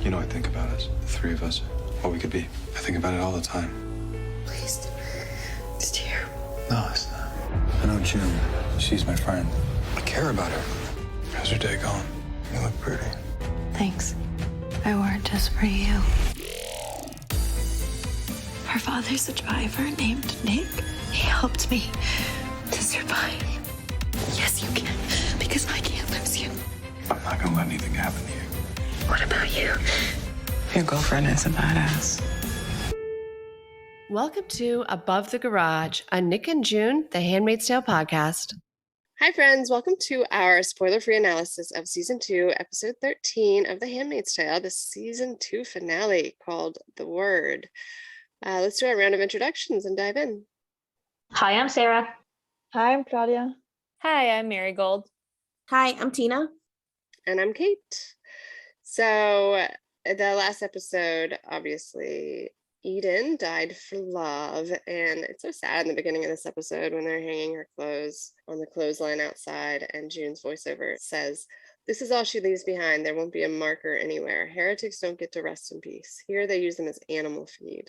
You know, I think about us, the three of us, what we could be. I think about it all the time. Please. It's terrible. No, it's not. I know June. She's my friend. I care about her. How's your day going? You look pretty. Thanks. I wore it just for you. Her father's a driver named Nick. He helped me to survive. Yes, you can, because I can't lose you. I'm not gonna let anything happen to you. What about you? Your girlfriend is a badass. Welcome to Above the Garage, a Nick and June, the Handmaid's Tale podcast. Hi, friends. Welcome to our spoiler-free analysis of Season 2, Episode 13 of The Handmaid's Tale, the Season 2 finale called The Word. Let's do a round of introductions and dive in. Hi, I'm Sarah. Hi, I'm Claudia. Hi, I'm Marigold. Hi, I'm Tina. And I'm Kate. So, the last episode, obviously, Eden died for love, and it's so sad in the beginning of this episode when they're hanging her clothes on the clothesline outside, and June's voiceover says, "This is all she leaves behind. There won't be a marker anywhere. Heretics don't get to rest in peace. Here they use them as animal feed.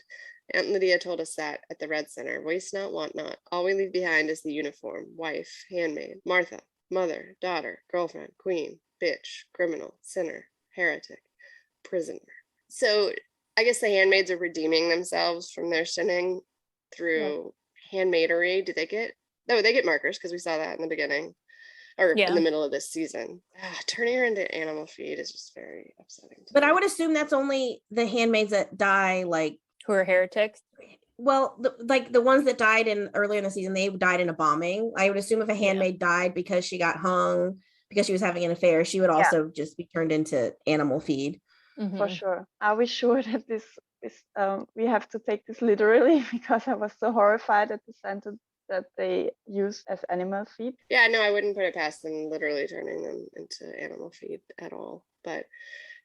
Aunt Lydia told us that at the Red Center. Waste not, want not. All we leave behind is the uniform, wife, handmaid, Martha, mother, daughter, girlfriend, queen, bitch, criminal, sinner, heretic, prisoner." So I guess the handmaids are redeeming themselves from their sinning through handmaidery. Do they get? No, they get markers because we saw that in the beginning or in the middle of this season. Turning her into animal feed is just very upsetting. But I would assume that's only the handmaids that die, like Who are heretics? well, the ones that died earlier in the season, they died in a bombing. I would assume if a handmaid died because she got hung because she was having an affair, she would also just be turned into animal feed. Mm-hmm. For sure. Are we sure that this is we have to take this literally? Because I was so horrified at the sentence that they use as animal feed. Yeah, no, I wouldn't put it past them literally turning them into animal feed at all. But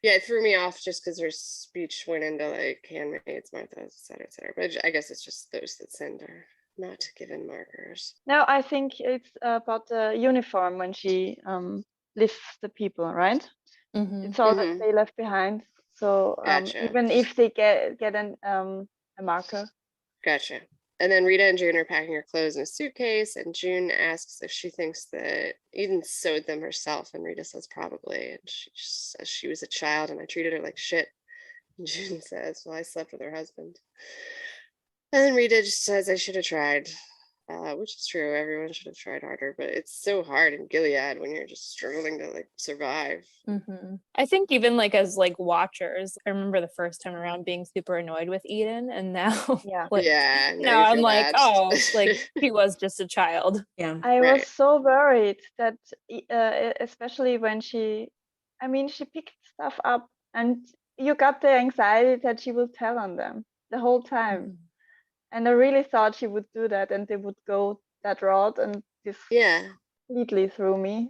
yeah, it threw me off just because her speech went into like handmaids, Martha, et cetera, et cetera. But I guess it's just those that sinned are not given markers. No, I think it's about the uniform when she lifts the people, right? Mm-hmm. It's all that they left behind. So Gotcha. even if they get a marker. Gotcha. And then Rita and June are packing her clothes in a suitcase, and June asks if she thinks that Eden sewed them herself, and Rita says probably, and she says she was a child and I treated her like shit. And June says, well, I slept with her husband. And then Rita just says I should have tried, which is true. Everyone should have tried harder, but it's so hard in Gilead when you're just struggling to like survive. Mm-hmm. I think even like as like watchers, I remember the first time around being super annoyed with Eden, and now now I'm like, oh, like he was just a child. Yeah, I was so worried that especially when she picked stuff up and you got the anxiety that she will tell on them the whole time. Mm-hmm. And I really thought she would do that and they would go that route, and this completely threw me.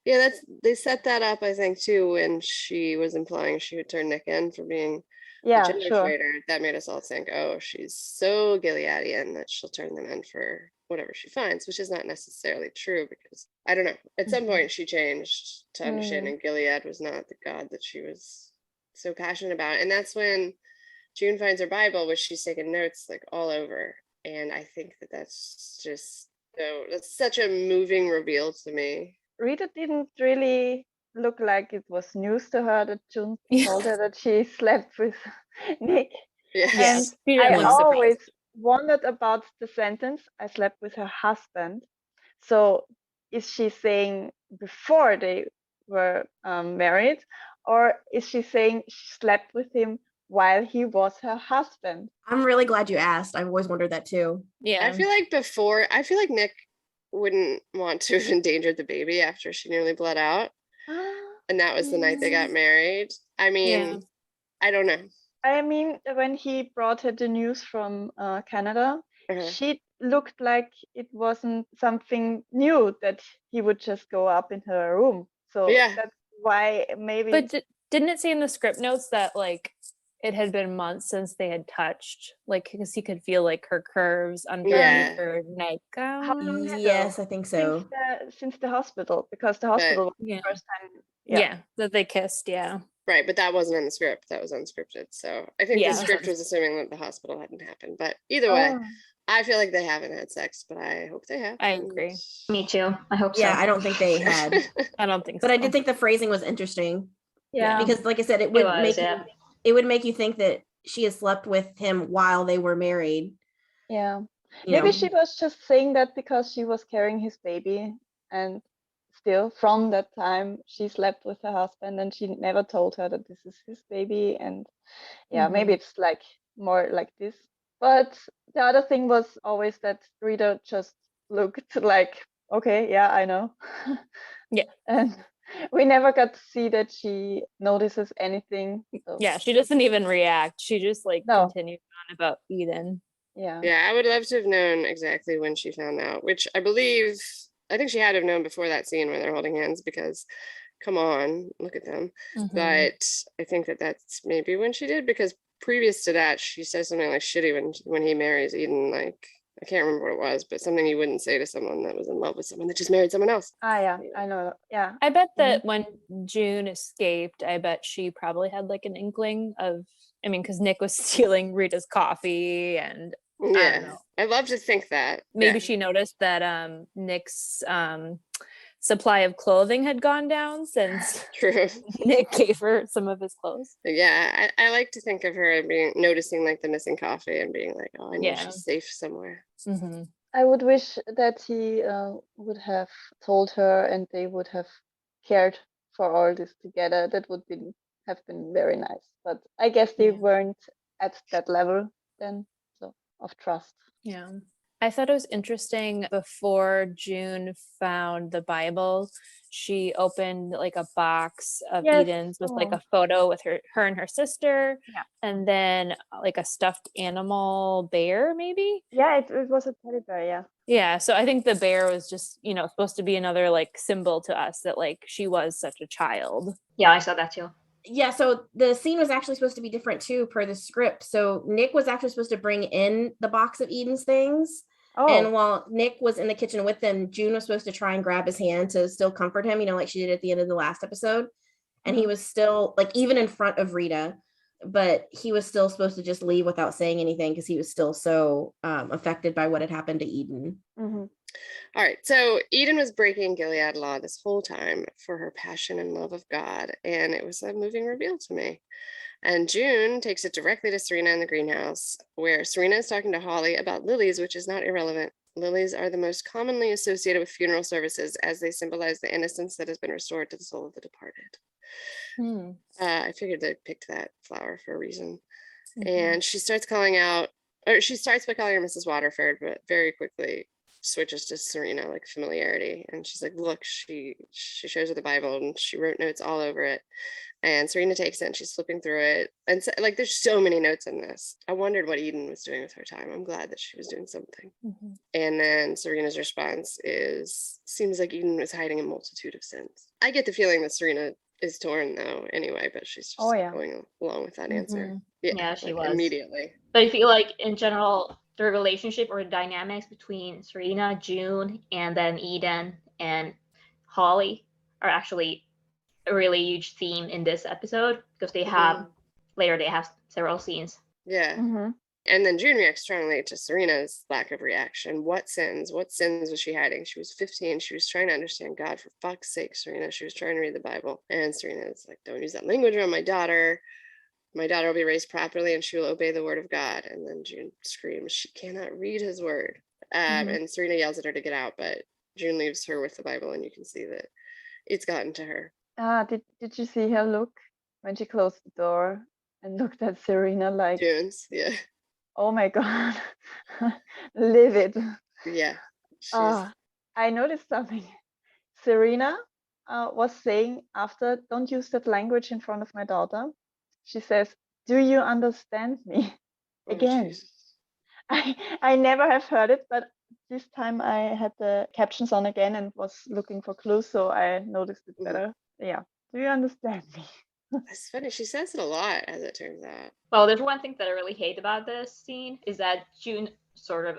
Yeah, they set that up, I think, too, when she was implying she would turn Nick in for being a gender traitor. That made us all think, oh, she's so Gileadian that she'll turn them in for whatever she finds, which is not necessarily true because, I don't know, at some point she changed to understanding Gilead was not the god that she was so passionate about. And that's when June finds her Bible, which she's taken notes like all over. And I think that's just that's such a moving reveal to me. Rita didn't really look like it was news to her that June told her that she slept with Nick. Yes. And I always wondered about the sentence, I slept with her husband. So is she saying before they were married, or is she saying she slept with him while he was her husband? I'm really glad you asked. I've always wondered that too. Yeah. I feel like Nick wouldn't want to have endangered the baby after she nearly bled out. And that was the night they got married. I mean, I don't know. I mean, when he brought her the news from Canada, she looked like it wasn't something new that he would just go up in her room. So that's why maybe. But didn't it say in the script notes that like it had been months since they had touched, like because he could feel like her curves underneath her nightgown? Yes, I think so. Since the hospital, because the hospital was the first time. Yeah, that they kissed. Yeah. Right, but that wasn't in the script. That was unscripted. So I think the script was assuming that the hospital hadn't happened. But either way, I feel like they haven't had sex, but I hope they have. I agree. Me too. I hope so. Yeah, I don't think they had. I don't think so. But I did think the phrasing was interesting. Yeah. Because like I said, it would make you think that she had slept with him while they were married. Yeah. Maybe she was just saying that because she was carrying his baby, and still from that time she slept with her husband and she never told her that this is his baby. And maybe it's like more like this. But the other thing was always that Rita just looked like, okay, yeah, I know. Yeah. And we never got to see that she notices anything. So. Yeah, she doesn't even react. She just continues on about Eden. Yeah, I would love to have known exactly when she found out, which I think she had to have known before that scene where they're holding hands, because come on, look at them. But I think that's maybe when she did, because previous to that, she says something like shitty when he marries Eden, like, I can't remember what it was, but something you wouldn't say to someone that was in love with someone that just married someone else. Yeah, I know. Yeah. I bet that when June escaped, I bet she probably had like an inkling of, because Nick was stealing Rita's coffee, and I don't know. I'd love to think that. Maybe she noticed that Nick's supply of clothing had gone down since Nick gave her some of his clothes. Yeah, I like to think of her noticing like the missing coffee and being like, oh, I know she's safe somewhere. I would wish that he would have told her and they would have cared for all this together. That would have been very nice. But I guess they weren't at that level then, so of trust. Yeah. I thought it was interesting, before June found the Bible, she opened like a box of Eden's with like a photo with her and her sister, and then like a stuffed animal bear, maybe? Yeah, it was a teddy bear, yeah. Yeah, so I think the bear was just, supposed to be another like symbol to us that like she was such a child. Yeah, I saw that too. Yeah, so the scene was actually supposed to be different too per the script. So Nick was actually supposed to bring in the box of Eden's things. And while Nick was in the kitchen with them, June was supposed to try and grab his hand to still comfort him, like she did at the end of the last episode. And he was still like, even in front of Rita, but he was still supposed to just leave without saying anything because he was still so affected by what had happened to Eden. All right, so Eden was breaking Gilead law this whole time for her passion and love of God, and it was a moving reveal to me. And June takes it directly to Serena in the greenhouse, where Serena is talking to Holly about lilies, which is not irrelevant. Lilies are the most commonly associated with funeral services, as they symbolize the innocence that has been restored to the soul of the departed. I figured they picked that flower for a reason. And she starts by calling her Mrs. Waterford, but very quickly switches to Serena, like familiarity. And she's like, look, she shows her the Bible and she wrote notes all over it. And Serena takes it and she's flipping through it. And so, like, there's so many notes in this. I wondered what Eden was doing with her time. I'm glad that she was doing something. And then Serena's response seems like Eden was hiding a multitude of sins. I get the feeling that Serena is torn though anyway, but she's just going along with that answer. Yeah, she was. Immediately. But I feel like in general, the relationship or dynamics between Serena, June, and then Eden and Holly are actually a really huge theme in this episode, because they have later they have several scenes. And then June reacts strongly to Serena's lack of reaction. What sins was she hiding? She was 15. She was trying to understand God. For fuck's sake, Serena. She was trying to read the Bible. And Serena is like, don't use that language around my daughter. My daughter will be raised properly and she will obey the word of God. And then June screams, she cannot read his word. And Serena yells at her to get out, but June leaves her with the Bible, and you can see that it's gotten to her. Did you see her look when she closed the door and looked at Serena like June's, oh my God, livid. Yeah. I noticed something. Serena was saying after, don't use that language in front of my daughter. She says, do you understand me? Again. I never have heard it, but this time I had the captions on again and was looking for clues, so I noticed it better. Yeah. Do you understand me? That's funny. She says it a lot, as it turns out. Well, there's one thing that I really hate about this scene is that June sort of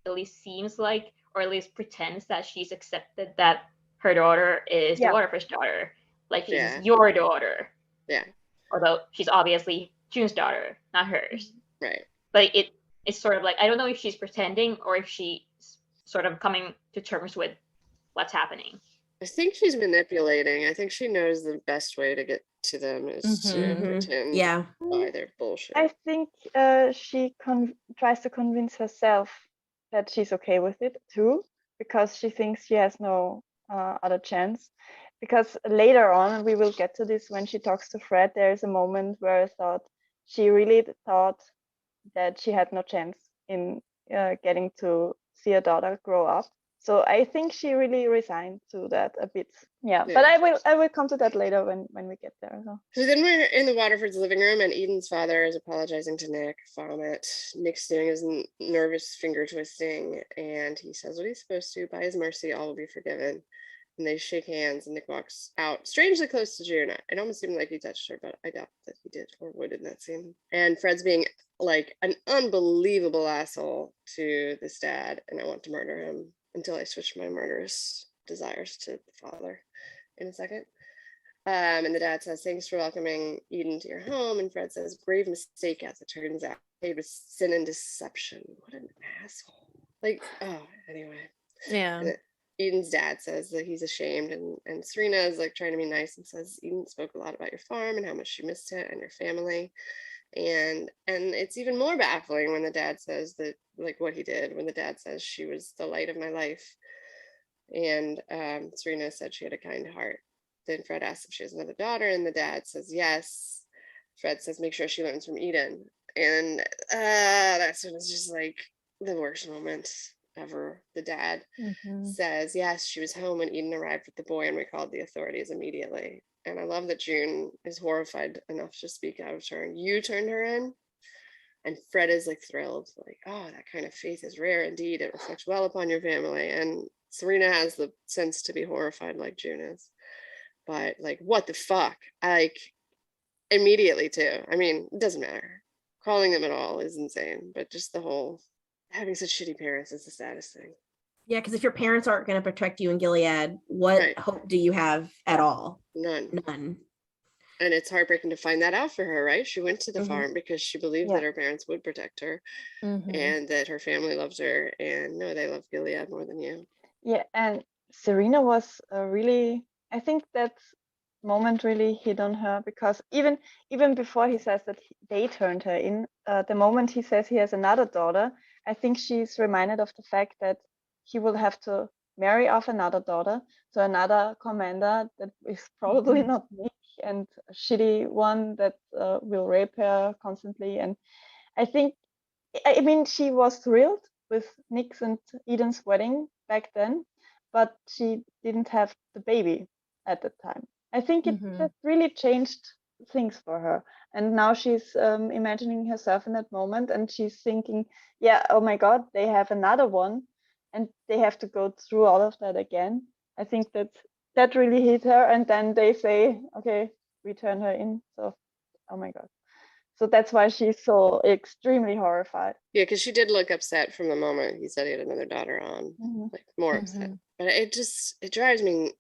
at least seems like, or at least pretends that she's accepted that her daughter is the Waterford's daughter. Like she's your daughter. Yeah. although she's obviously June's daughter, not hers. Right. But it's sort of like, I don't know if she's pretending or if she's sort of coming to terms with what's happening. I think she's manipulating. I think she knows the best way to get to them is to pretend by their bullshit. I think she tries to convince herself that she's okay with it too, because she thinks she has no other chance. Because later on, we will get to this when she talks to Fred, there is a moment where I thought she really thought that she had no chance in getting to see her daughter grow up. So I think she really resigned to that a bit. Yeah. But I will come to that later when we get there. So then we're in the Waterfords' living room, and Eden's father is apologizing to Nick. Vomit. Nick's doing his nervous finger twisting, and he says what he's supposed to. By his mercy, all will be forgiven. And they shake hands, and Nick walks out, strangely close to June. It almost seemed like he touched her, but I doubt that he did or would in that scene. And Fred's being like an unbelievable asshole to this dad, and I want to murder him until I switch my murderous desires to the father in a second. And the dad says, thanks for welcoming Eden to your home. And Fred says, grave mistake, as it turns out. It was sin and deception. What an asshole. Like, oh, anyway. Yeah. Eden's dad says that he's ashamed, and Serena is like trying to be nice and says Eden spoke a lot about your farm and how much she missed it and your family. And it's even more baffling when the dad says that, like, what he did, when the dad says she was the light of my life. And Serena said she had a kind heart. Then Fred asks if she has another daughter, and the dad says yes. Fred says make sure she learns from Eden. And that's when it's just like the worst moment ever. The dad says yes, she was home when Eden arrived with the boy, and we called the authorities immediately. And I love that June is horrified enough to speak out of turn. You turned her in? And Fred is like thrilled, like, oh, that kind of faith is rare indeed. It reflects well upon your family. And Serena has the sense to be horrified like June is. But like, what the fuck? Like, immediately too. I mean, it doesn't matter. Calling them at all is insane. But just the whole having such shitty parents is the saddest thing. Yeah, because if your parents aren't going to protect you in Gilead, what hope do you have at all? None. And it's heartbreaking to find that out for her, right? She went to the farm because she believed that her parents would protect her and that her family loved her. And no, they love Gilead more than you. Yeah, and Serena was really, I think that moment really hit on her, because even before he says that they turned her in, the moment he says he has another daughter, I think she's reminded of the fact that he will have to marry off another daughter to another commander that is probably not Nick, and a shitty one that will rape her constantly. And I think, I mean, she was thrilled with Nick's and Eden's wedding back then, but she didn't have the baby at the time. I think it really changed things for her. And now she's imagining herself in that moment, and she's thinking, yeah, oh my God, they have another one, and they have to go through all of that again. I think that really hit her. And then they say, okay, we turn her in. So, oh my God. So that's why she's so extremely horrified. Yeah, because she did look upset from the moment he said he had another daughter on, like more upset. But it drives me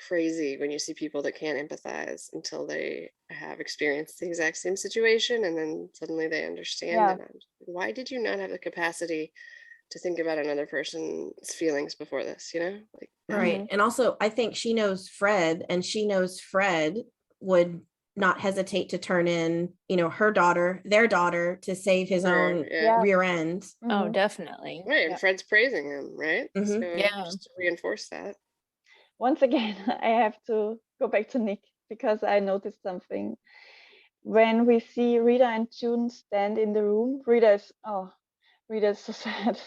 crazy when you see people that can't empathize until they have experienced the exact same situation, and then suddenly they understand. And why did you not have the capacity to think about another person's feelings before this, you know? Like, right. And also, I think she knows Fred, and she knows Fred would not hesitate to turn in, you know, her daughter, their daughter, to save his own rear end. Oh, definitely. Right. And Fred's praising him, right? So just to reinforce that. Once again, I have to go back to Nick, because I noticed something. When we see Rita and June stand in the room, Rita is so sad.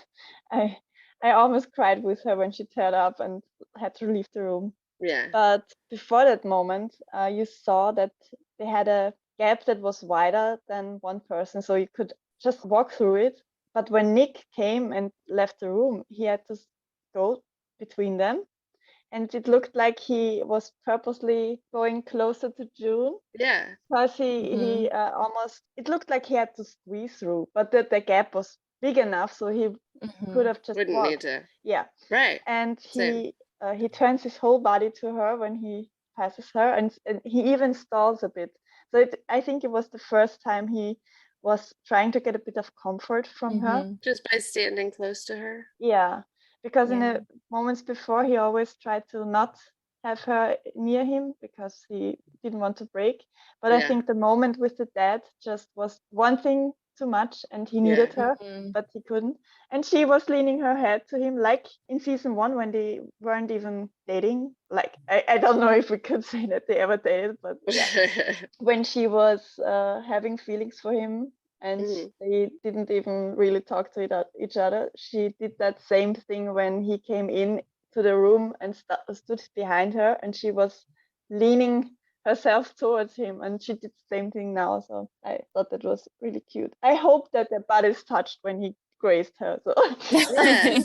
I almost cried with her when she turned up and had to leave the room. Yeah. But before that moment, you saw that they had a gap that was wider than one person, so you could just walk through it. But when Nick came and left the room, he had to go between them. And it looked like he was purposely going closer to June. Yeah. Because he almost, it looked like he had to squeeze through, but the gap was big enough, so he could have just wouldn't walked. need to. Yeah. Right. And he turns his whole body to her when he passes her, and he even stalls a bit. So I think it was the first time he was trying to get a bit of comfort from her. Just by standing close to her. Yeah, because in the moments before, he always tried to not have her near him because he didn't want to break. But I think the moment with the dad just was one thing too much, and he needed her, but he couldn't. And she was leaning her head to him, like in season 1 when they weren't even dating. Like, I don't know if we could say that they ever dated, but yeah. When she was having feelings for him, and they didn't even really talk to each other, she did that same thing when he came in to the room and stood behind her, and she was leaning herself towards him, and she did the same thing now. So I thought that was really cute. I hope that their bodies touched when he grazed her. So yeah.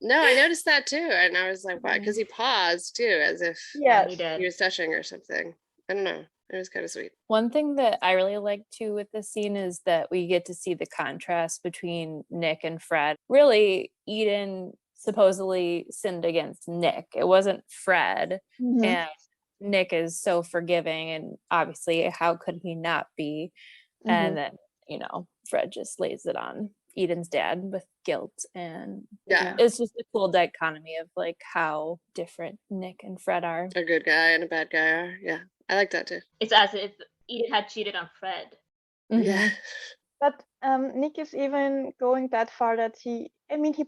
No, I noticed that too, and I was like, "Why?" Because he paused too, as if he was touching or something. I don't know. It was kind of sweet. One thing that I really like too with this scene is that we get to see the contrast between Nick and Fred. Really, Eden supposedly sinned against Nick. It wasn't Fred. And Nick is so forgiving, and obviously how could he not be? And then, Fred just lays it on Eden's dad with guilt, and it's just a cool dichotomy of like how different Nick and Fred are. A good guy and a bad guy are. Yeah, I like that too. It's as if Eden had cheated on Fred. Yeah. But Nick is even going that far that he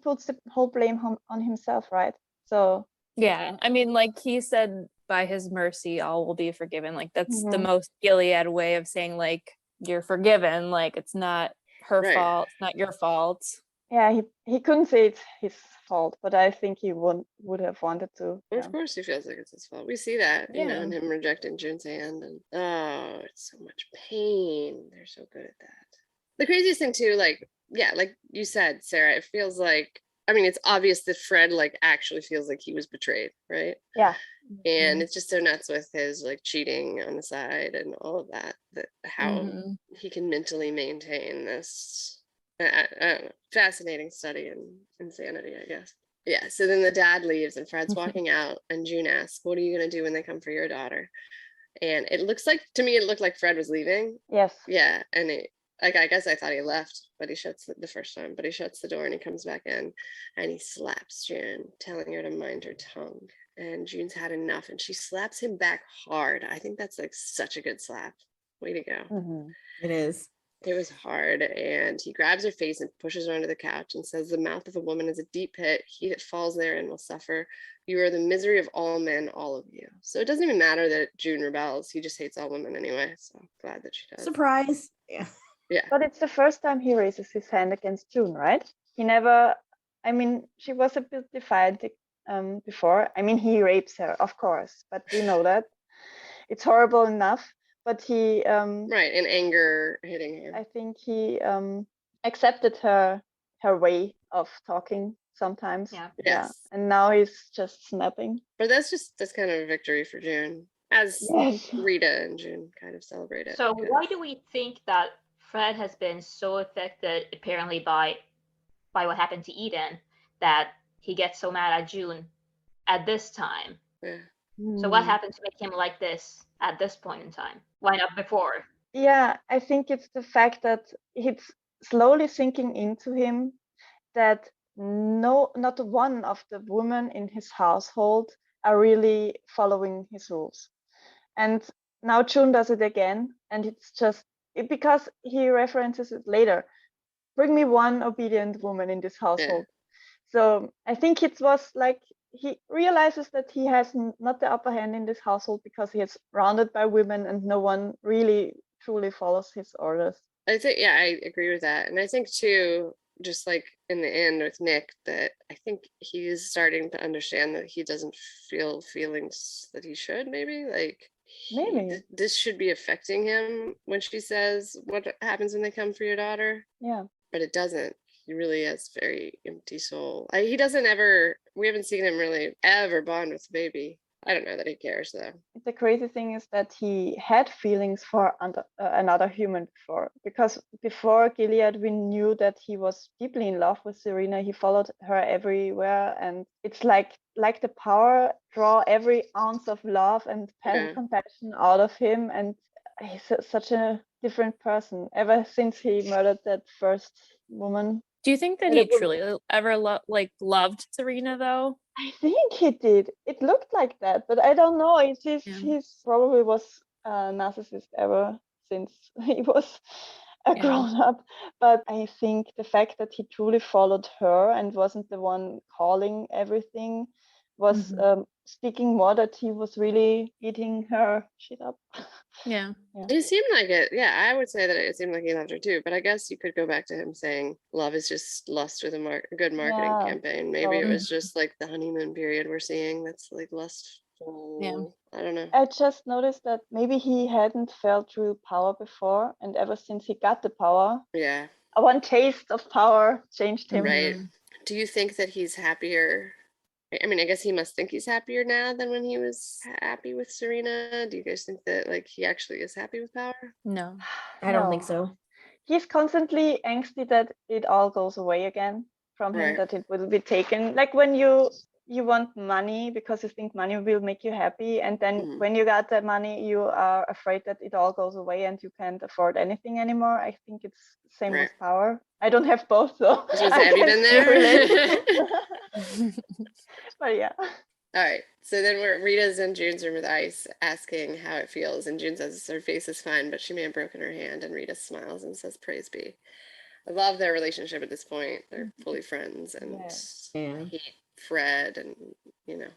puts the whole blame on himself, right? So yeah, I mean, like he said, by his mercy all will be forgiven. Like that's the most Gilead way of saying like you're forgiven, like it's not her fault, it's not your fault. Yeah, he couldn't say it's his fault, but I think he would have wanted to. Of course he feels like it's his fault. We see that, in him rejecting June's hand, and it's so much pain. They're so good at that. The craziest thing too, like you said, Sarah, it feels like, I mean, it's obvious that Fred like actually feels like he was betrayed, right? Yeah. And it's just so nuts with his like cheating on the side and all of that how he can mentally maintain this I don't know, fascinating study in insanity, I guess. Yeah, so then the dad leaves and Fred's walking out, and June asks, "What are you going to do when they come for your daughter?" And it looked like Fred was leaving. Yes. Yeah, and I guess I thought he left, but he shuts the first time, but he shuts the door and he comes back in and he slaps June, telling her to mind her tongue. And June's had enough, and she slaps him back hard. I think that's like such a good slap. Way to go. It is. It was hard, and he grabs her face and pushes her under the couch and says, "The mouth of a woman is a deep pit. He that falls therein will suffer. You are the misery of all men, all of you." So it doesn't even matter that June rebels. He just hates all women anyway. So glad that she does. Surprise. Yeah. Yeah. But it's the first time he raises his hand against June, right? He never, she was a bit defiant before. He rapes her, of course, but we know that. It's horrible enough. But he right, in anger hitting her. I think he accepted her way of talking sometimes. Yeah. Yes. And now he's just snapping. But that's kind of a victory for June, as Rita and June kind of celebrate it. So why do we think that Fred has been so affected apparently by what happened to Eden that he gets so mad at June at this time? Yeah. So what happened to make him like this at this point in time? Why not before? Yeah, I think it's the fact that it's slowly sinking into him that not one of the women in his household are really following his rules. And now June does it again, and it's just because he references it later. Bring me one obedient woman in this household. Yeah. So I think it was like he realizes that he has not the upper hand in this household because he is surrounded by women and no one really truly follows his orders. I think, I agree with that. And I think too, just like in the end with Nick, that I think he is starting to understand that he doesn't feel feelings that he should, maybe. Like, this should be affecting him when she says, "What happens when they come for your daughter?" Yeah. But it doesn't. He really has very empty soul. We haven't seen him really ever bond with the baby. I don't know that he cares though. The crazy thing is that he had feelings for another human before, because before Gilead, we knew that he was deeply in love with Serena. He followed her everywhere, and it's like like the power draw every ounce of love and compassion out of him, and he's such a different person ever since he murdered that first woman. Do you think that he truly ever loved Serena though? I think he did. It looked like that, but I don't know. He's probably was a narcissist ever since he was a grown up. But I think the fact that he truly followed her and wasn't the one calling everything was speaking more that he was really eating her shit up. Yeah. It seemed like it. Yeah, I would say that it seemed like he loved her too. But I guess you could go back to him saying love is just lust with a good marketing campaign. Maybe it was just like the honeymoon period we're seeing that's like lustful. Yeah. I don't know. I just noticed that maybe he hadn't felt true power before, and ever since he got the power, one taste of power changed him. Right. Do you think that he's happier? I mean, I guess he must think he's happier now than when he was happy with Serena. Do you guys think that like he actually is happy with power? No, I don't think so. He's constantly angsty that it all goes away again from him, that it will be taken. Like when you want money because you think money will make you happy, and then when you got that money, you are afraid that it all goes away and you can't afford anything anymore. I think it's the same with power. I don't have both, so have you been there? But yeah. All right. So then Rita's in June's room with Ice asking how it feels. And June says her face is fine, but she may have broken her hand. And Rita smiles and says, praise be. I love their relationship at this point. They're fully friends and hate Fred and, you know.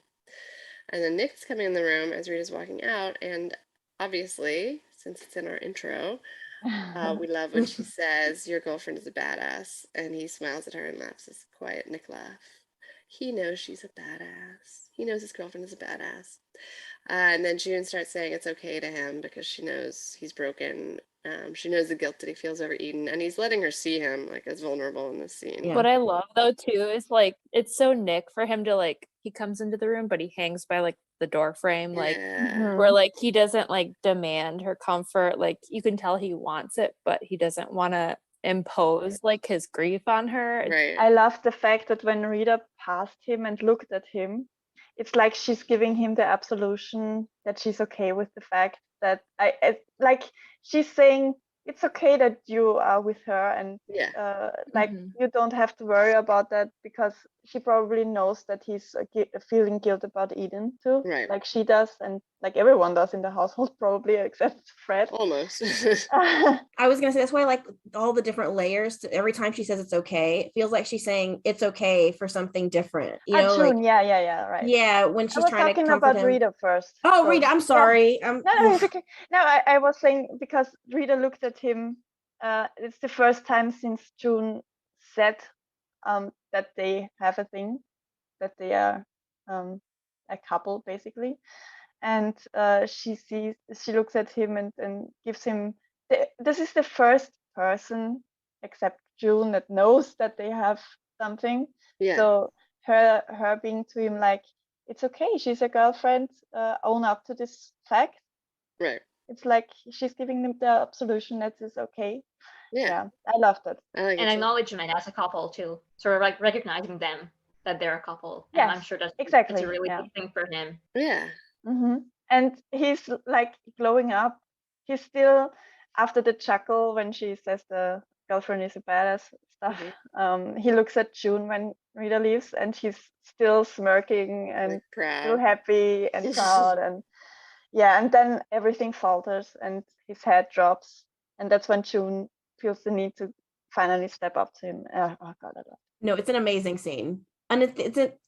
And then Nick's coming in the room as Rita's walking out. And obviously, since it's in our intro, we love when she says, your girlfriend is a badass. And he smiles at her and laughs his quiet Nick laugh. He knows she's a badass. He knows his girlfriend is a badass. And then June starts saying it's okay to him because she knows he's broken. She knows the guilt that he feels over Eden, and he's letting her see him like as vulnerable in this scene. What I love though too is like it's so Nick for him to like he comes into the room but he hangs by like the door frame where like he doesn't like demand her comfort. Like you can tell he wants it, but he doesn't want to impose like his grief on her. I love the fact that when Rita passed him and looked at him, it's like she's giving him the absolution that she's okay with the fact that like she's saying it's okay that you are with her, and like you don't have to worry about that because she probably knows that he's feeling guilt about Eden too, like she does, and like everyone does in the household probably except Fred. Almost. I was gonna say that's why I like all the different layers. Every time she says it's okay, it feels like she's saying it's okay for something different. You know, June, like, right. Yeah, when she's trying to comfort about him. Rita first. Oh, so, Rita, I'm sorry. No, it's okay. No, I was saying because Rita looked at him. It's the first time since June said that they have a thing, that they are a couple basically, and she looks at him and gives him. This is the first person except June that knows that they have something. So her being to him like, it's okay, she's a girlfriend, own up to this fact. Right. It's like she's giving them the absolution that is okay. Yeah, I love that. And acknowledgement as a couple too, sort of like recognizing them that they're a couple. And I'm sure that's exactly a really big thing for him. Yeah. And he's like glowing up. He's still, after the chuckle when she says the girlfriend is a badass stuff, he looks at June when Rita leaves and he's still smirking and like proud. Still happy and proud. And and then everything falters and his head drops. And that's when June feels the need to finally step up to him. Oh God, I love it. No, it's an amazing scene. And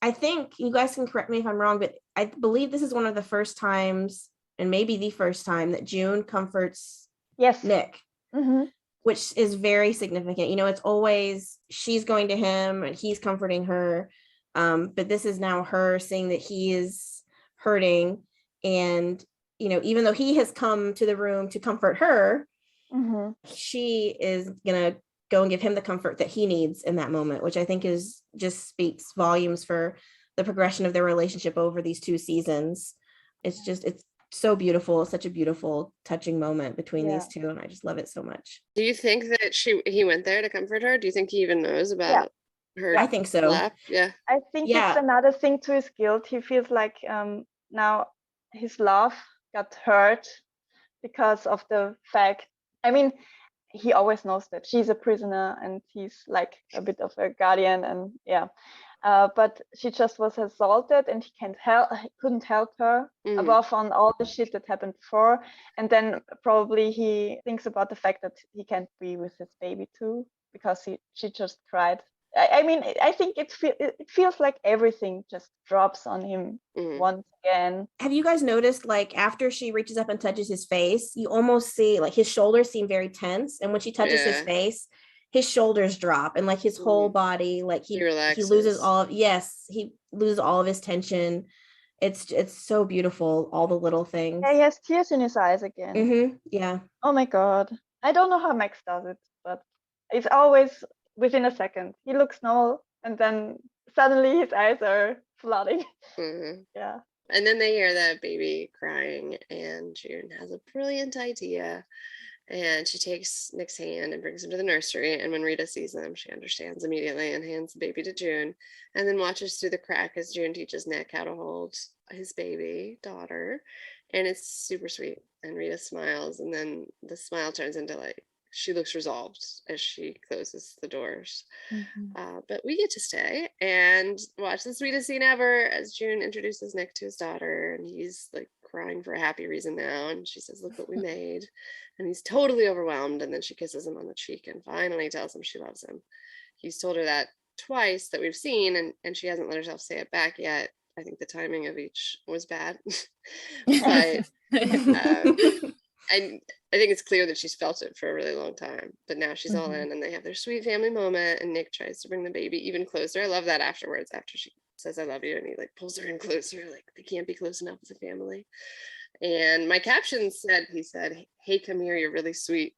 I think you guys can correct me if I'm wrong, but I believe this is one of the first times, and maybe the first time, that June comforts Nick, which is very significant. You know, it's always she's going to him and he's comforting her. But this is now her seeing that he is hurting. And, you know, even though he has come to the room to comfort her, she is going to go and give him the comfort that he needs in that moment, which I think just speaks volumes for the progression of their relationship over these 2 seasons. It's so beautiful. It's such a beautiful, touching moment between these two. And I just love it so much. Do you think that he went there to comfort her? Do you think he even knows about her I think so. lap. Yeah. I think Yeah. it's another thing to his guilt. He feels like now his love got hurt because of the fact, I mean, he always knows that she's a prisoner and he's like a bit of a guardian, and yeah. But she just was assaulted and he couldn't help her above on all the shit that happened before. And then probably he thinks about the fact that he can't be with his baby too because she just cried. I mean, I think it feels like everything just drops on him once again. Have you guys noticed, like, after she reaches up and touches his face, you almost see like his shoulders seem very tense, and when she touches his face, his shoulders drop, and like his whole body, like he loses he loses all of his tension. It's so beautiful, all the little things. Yeah, he has tears in his eyes again. Yeah. Oh my god, I don't know how Max does it, but it's always within a second. He looks normal, and then suddenly his eyes are flooding. Yeah. And then they hear the baby crying, and June has a brilliant idea. And she takes Nick's hand and brings him to the nursery. And when Rita sees them, she understands immediately and hands the baby to June, and then watches through the crack as June teaches Nick how to hold his baby daughter. And it's super sweet. And Rita smiles, and then the smile turns into like, she looks resolved as she closes the doors. But we get to stay and watch the sweetest scene ever as June introduces Nick to his daughter, and he's like crying for a happy reason now, and she says, look what we made, and he's totally overwhelmed, and then she kisses him on the cheek and finally tells him she loves him. He's told her that twice that we've seen, and she hasn't let herself say it back yet. I think the timing of each was bad. But I think it's clear that she's felt it for a really long time, but now she's all in, and they have their sweet family moment, and Nick tries to bring the baby even closer. I love that afterwards, after she says I love you, and he like pulls her in closer, like they can't be close enough as a family. And my caption said, he said, hey, come here, you're really sweet.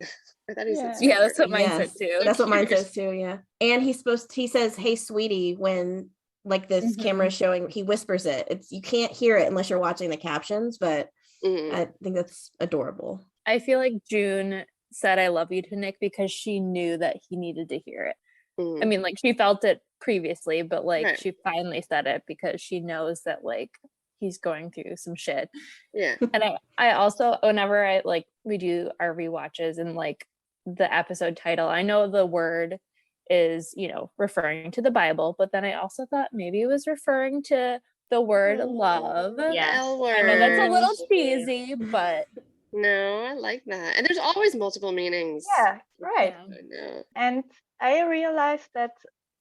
I thought he said sweet. Yeah, that's what mine said too. That's what mine says too, yeah. And he says, hey, sweetie, when like this camera is showing, he whispers it. You can't hear it unless you're watching the captions, but I think that's adorable. I feel like June said I love you to Nick because she knew that he needed to hear it. I mean, like, she felt it previously, but like she finally said it because she knows that like he's going through some shit. Yeah. And I also, whenever we do our rewatches and like the episode title, I know the word is, referring to the Bible, but then I also thought maybe it was referring to the word love. Yeah. I know that's a little cheesy, but no, I like that. And there's always multiple meanings. Yeah, right. Yeah. And I realized that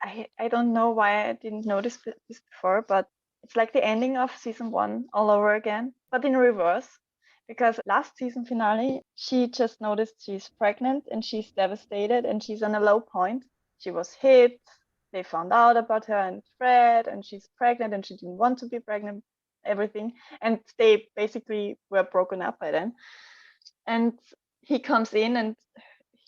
I don't know why I didn't notice this before, but it's like the ending of season 1 all over again, but in reverse. Because last season finale, she just noticed she's pregnant and she's devastated and she's on a low point. She was hit. They found out about her and Fred, and she's pregnant and she didn't want to be pregnant, everything. And they basically were broken up by then. And he comes in and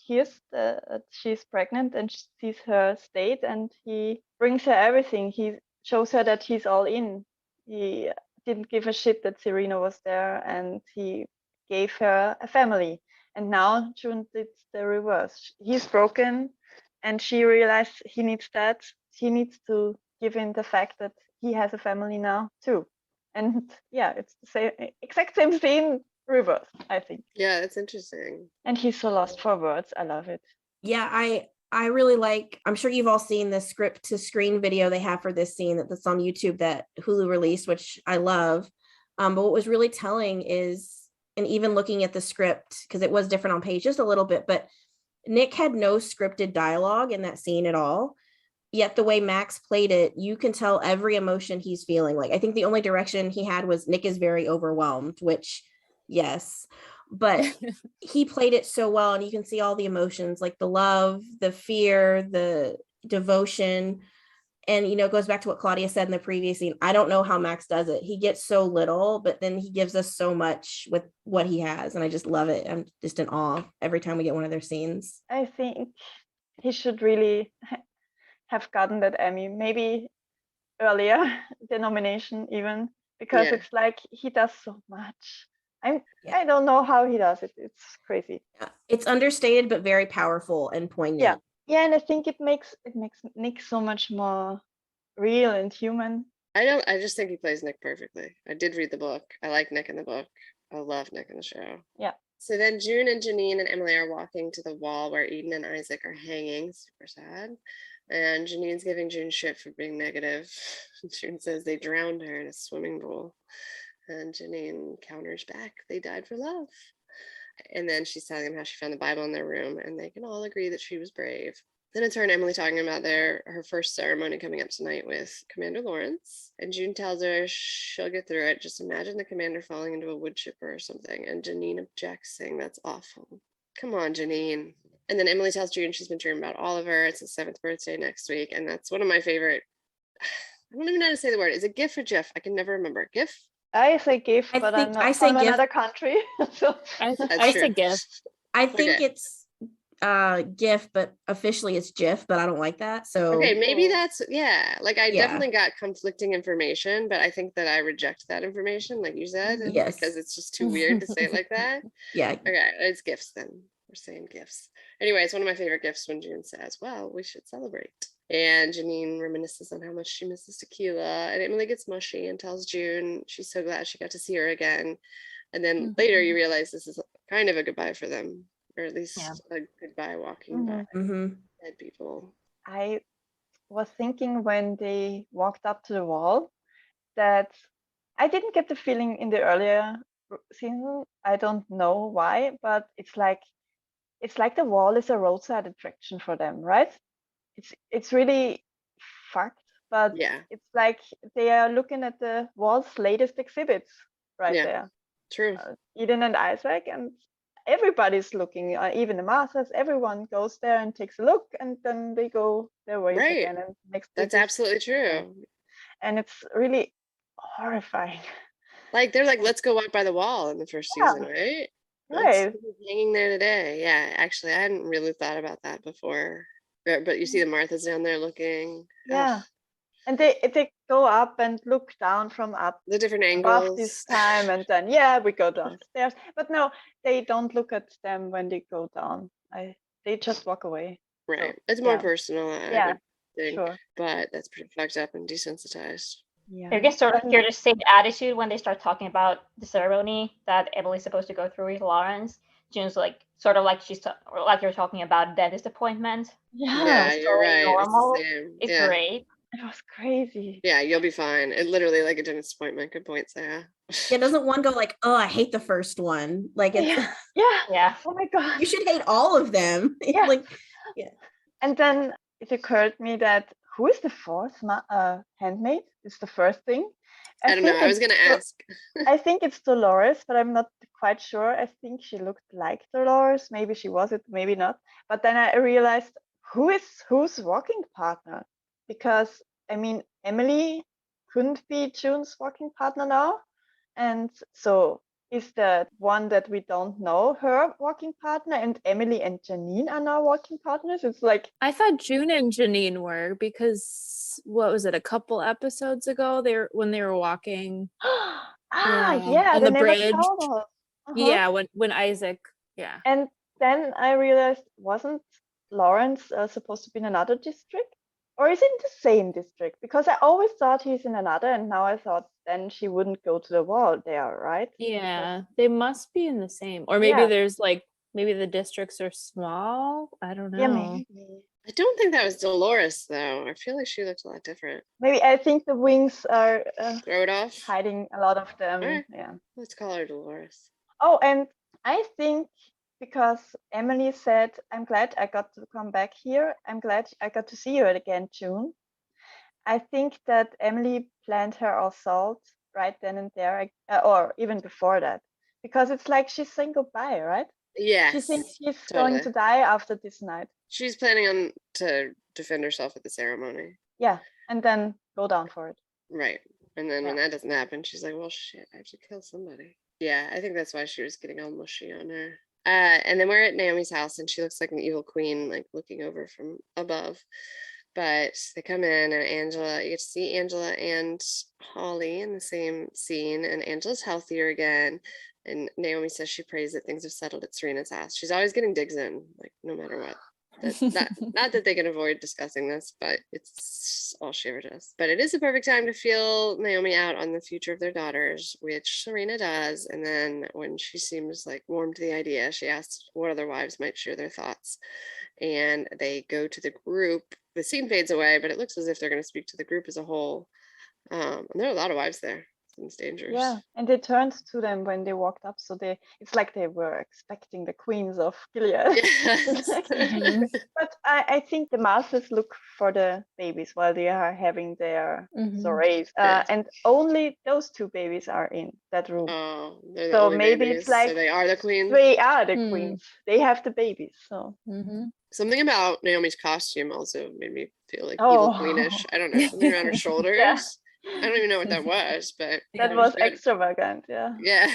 hears that she's pregnant and sees her state, and he brings her everything. He shows her that he's all in. He didn't give a shit that Serena was there, and he gave her a family. And now June did the reverse. He's broken, and she realized he needs that. He needs to give in the fact that he has a family now too. And yeah, it's the same, exact same scene, reverse, I think. Yeah, it's interesting. And he's so lost for words. I love it. Yeah, I really like, I'm sure you've all seen the script to screen video they have for this scene that's on YouTube that Hulu released, which I love. But what was really telling is, and even looking at the script, because it was different on page just a little bit, but Nick had no scripted dialogue in that scene at all. Yet the way Max played it, you can tell every emotion he's feeling. Like, I think the only direction he had was Nick is very overwhelmed, which, yes, but he played it so well, and you can see all the emotions, like the love, the fear, the devotion. And, it goes back to what Claudia said in the previous scene. I don't know how Max does it. He gets so little, but then he gives us so much with what he has. And I just love it. I'm just in awe every time we get one of their scenes. I think he should really have gotten that Emmy, maybe earlier, the nomination even, because it's like he does so much. I don't know how he does it. It's crazy. It's understated, but very powerful and poignant. Yeah, and I think it makes Nick so much more real and human. I just think he plays Nick perfectly. I did read the book. I like Nick in the book. I love Nick in the show. Yeah. So then June and Janine and Emily are walking to the wall where Eden and Isaac are hanging. Super sad. And Janine's giving June shit for being negative. June says they drowned her in a swimming pool. And Janine counters back, they died for love. And then she's telling them how she found the Bible in their room, and they can all agree that she was brave. Then it's her and Emily talking about her first ceremony coming up tonight with Commander Lawrence. And June tells her she'll get through it. Just imagine the commander falling into a wood chipper or something. And Janine objects, saying that's awful. Come on, Janine. And then Emily tells June she's been dreaming about Oliver. It's his 7th birthday next week. And that's one of my favorite. I don't even know how to say the word. Is it GIF or GIF? I can never remember. GIF? I say GIF, but I'm not from another country. So I say GIF. I think Okay. it's GIF, but officially it's GIF, but I don't like that. So okay, maybe that's like I Yeah. definitely got conflicting information, but I think that I reject that information, like you said, Yes. because it's just too weird to say it like that. Yeah. Okay, it's gifts then. We're saying gifts. Anyway, it's one of my favorite gifts when June says, well, we should celebrate. And Janine reminisces on how much she misses tequila. And Emily gets mushy and tells June she's so glad she got to see her again. And then later you realize this is kind of a goodbye for them, or at least a goodbye walking by dead people. I was thinking when they walked up to the wall that I didn't get the feeling in the earlier season. I don't know why, but it's like the wall is a roadside attraction for them, right? It's really fucked, but it's like they are looking at the wall's latest exhibits right there. True. Eden and Isaac, and everybody's looking, even the masters, everyone goes there and takes a look, and then they go their ways again. And that's absolutely true. And it's really horrifying. Like they're like, let's go walk by the wall in the first season, right? Right. Hanging there today. Yeah, actually, I hadn't really thought about that before. But you see the Marthas down there looking. Yeah. Ugh. And they go up and look down from up the different angles above this time, and then we go downstairs. But no, they don't look at them when they go down. They just walk away. Right. So, it's more personal, I would think. Sure. But that's pretty fucked up and desensitized. Yeah. I guess sort of hear the same attitude when they start talking about the ceremony that Emily's supposed to go through with Lawrence. June's like sort of like like you're talking about dentist appointment. Yeah, you're right. Normal. It's great. It was crazy. Yeah, you'll be fine. It literally like a dentist appointment. Good point, Sarah. Yeah, doesn't one go like, oh, I hate the first one? Like it's yeah. Oh my god. You should hate all of them. Yeah. And then it occurred me that who is the fourth handmaid? It's the first thing. I don't know. I was gonna ask. I think it's Dolores, but I'm not quite sure. I think she looked like Dolores. Maybe she was it, maybe not. But then I realized who's walking partner, because I mean Emily couldn't be June's walking partner now, and so is the one that we don't know her walking partner, and Emily and Janine are now walking partners. It's like I thought June and Janine were, because what was it, a couple episodes ago when they were walking on the bridge. Yeah, when Isaac and then I realized, wasn't Lawrence supposed to be in another district, or is it in the same district? Because I always thought he's in another, and now I thought then she wouldn't go to the wall there, right? Yeah, they must be in the same, or maybe there's like, maybe the districts are small. I don't know. Yeah, maybe. I don't think that was Dolores though. I feel like she looked a lot different. Maybe I think the wings are throw it off, hiding a lot of them. Right. Yeah. Let's call her Dolores. Oh, and I think because Emily said, I'm glad I got to come back here. I'm glad I got to see you again, June. I think that Emily planned her assault right then and there, or even before that, because it's like she's saying goodbye, right? Yeah. She thinks she's going to die after this night. She's planning on to defend herself at the ceremony. Yeah, and then go down for it. Right. And then when that doesn't happen, she's like, well, shit, I have to kill somebody. Yeah, I think that's why she was getting all mushy on her. And then we're at Naomi's house, and she looks like an evil queen, like looking over from above. But they come in, and Angela, you get to see Angela and Holly in the same scene, and Angela's healthier again. And Naomi says she prays that things have settled at Serena's house. She's always getting digs in, like no matter what. Not that they can avoid discussing this, but it's all she ever does. But it is the perfect time to feel Naomi out on the future of their daughters, which Serena does. And then when she seems like warm to the idea, she asks what other wives might share their thoughts. And they go to the group. The scene fades away, but it looks as if they're going to speak to the group as a whole. And there are a lot of wives there. Seems dangerous. Yeah, and they turned to them when they walked up, so it's like they were expecting the queens of Gilead. Yes. But I think the mouses look for the babies while they are having their soirees, and only those two babies are in that room. Oh, they're the so only maybe babies. It's like So they are the queens. They are the queens. They have the babies. So something about Naomi's costume also made me feel like evil queenish. I don't know, something around her shoulders. Yeah. I don't even know what that was, but that was extravagant. Yeah.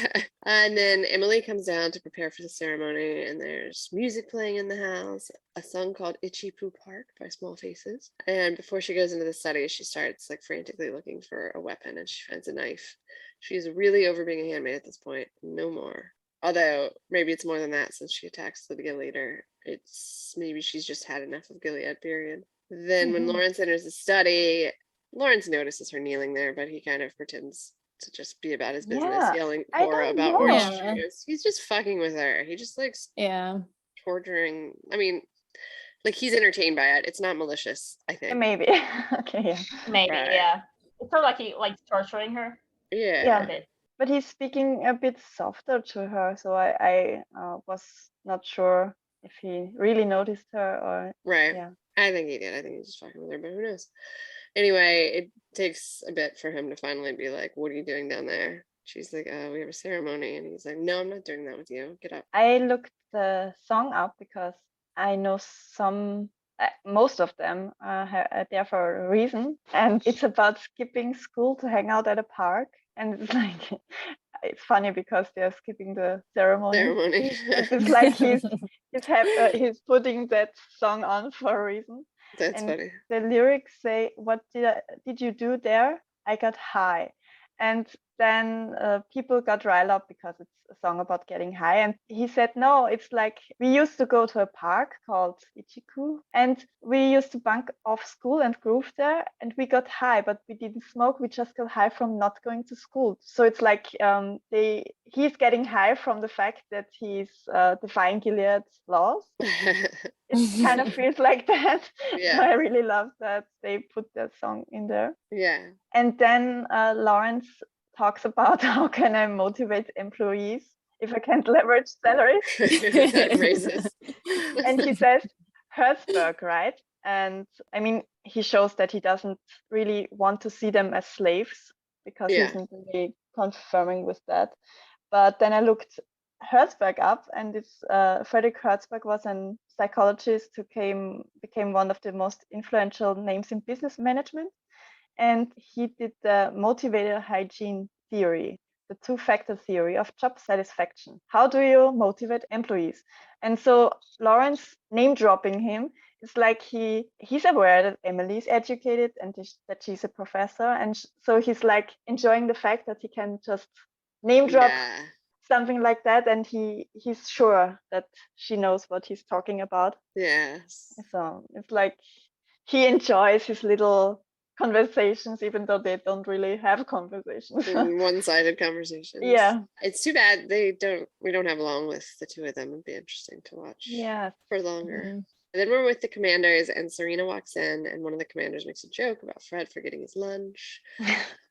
And then Emily comes down to prepare for the ceremony, and there's music playing in the house, a song called Itchy Poo Park by Small Faces. And before she goes into the study, she starts like frantically looking for a weapon, and she finds a knife. She's really over being a handmaid at this point, no more. Although maybe it's more than that, since she attacks Lydia later. It's maybe she's just had enough of Gilead, period. Then when Lawrence enters the study, Lawrence notices her kneeling there, but he kind of pretends to just be about his business, yelling Cora about where she is. He's just fucking with her. He just likes torturing. I mean, like, he's entertained by it. It's not malicious, I think. Maybe. Okay, Maybe, yeah. It's sort of like he likes torturing her. Yeah. But he's speaking a bit softer to her, so I was not sure if he really noticed her or... Right. Yeah. I think he did. I think he's just fucking with her, but who knows? Anyway, it takes a bit for him to finally be like, what are you doing down there? She's like, we have a ceremony. And he's like, no, I'm not doing that with you. Get up. I looked the song up because I know most of them are there for a reason. And it's about skipping school to hang out at a park. And it's like, it's funny because they're skipping the ceremony. It's like he's putting that song on for a reason. That's funny. The lyrics say, what did you do there? I got high. And then people got riled up because it's a song about getting high. And he said, no, it's like we used to go to a park called Ichiku, and we used to bunk off school and groove there, and we got high, but we didn't smoke. We just got high from not going to school. So it's like he's getting high from the fact that he's defying Gilead's laws. It kind of feels like that. Yeah. So I really love that they put that song in there. Yeah. And then Lawrence talks about how can I motivate employees if I can't leverage salaries. Racist. And he says Hertzberg, right? And I mean, he shows that he doesn't really want to see them as slaves because he isn't really confirming with that. But then I looked Hertzberg up, and it's Frederick Hertzberg was a psychologist who became one of the most influential names in business management. And he did the motivator hygiene theory, the two-factor theory of job satisfaction. How do you motivate employees? And so Lawrence name dropping him, it's like he's aware that Emily's educated and that she's a professor. And so he's like enjoying the fact that he can just name drop something like that. And he's sure that she knows what he's talking about. Yes. So it's like he enjoys his little conversations, even though they don't really have conversations. One-sided conversations. Yeah. It's too bad we don't have long with the two of them. It'd be interesting to watch for longer. And then we're with the commanders, and Serena walks in, and one of the commanders makes a joke about Fred forgetting his lunch,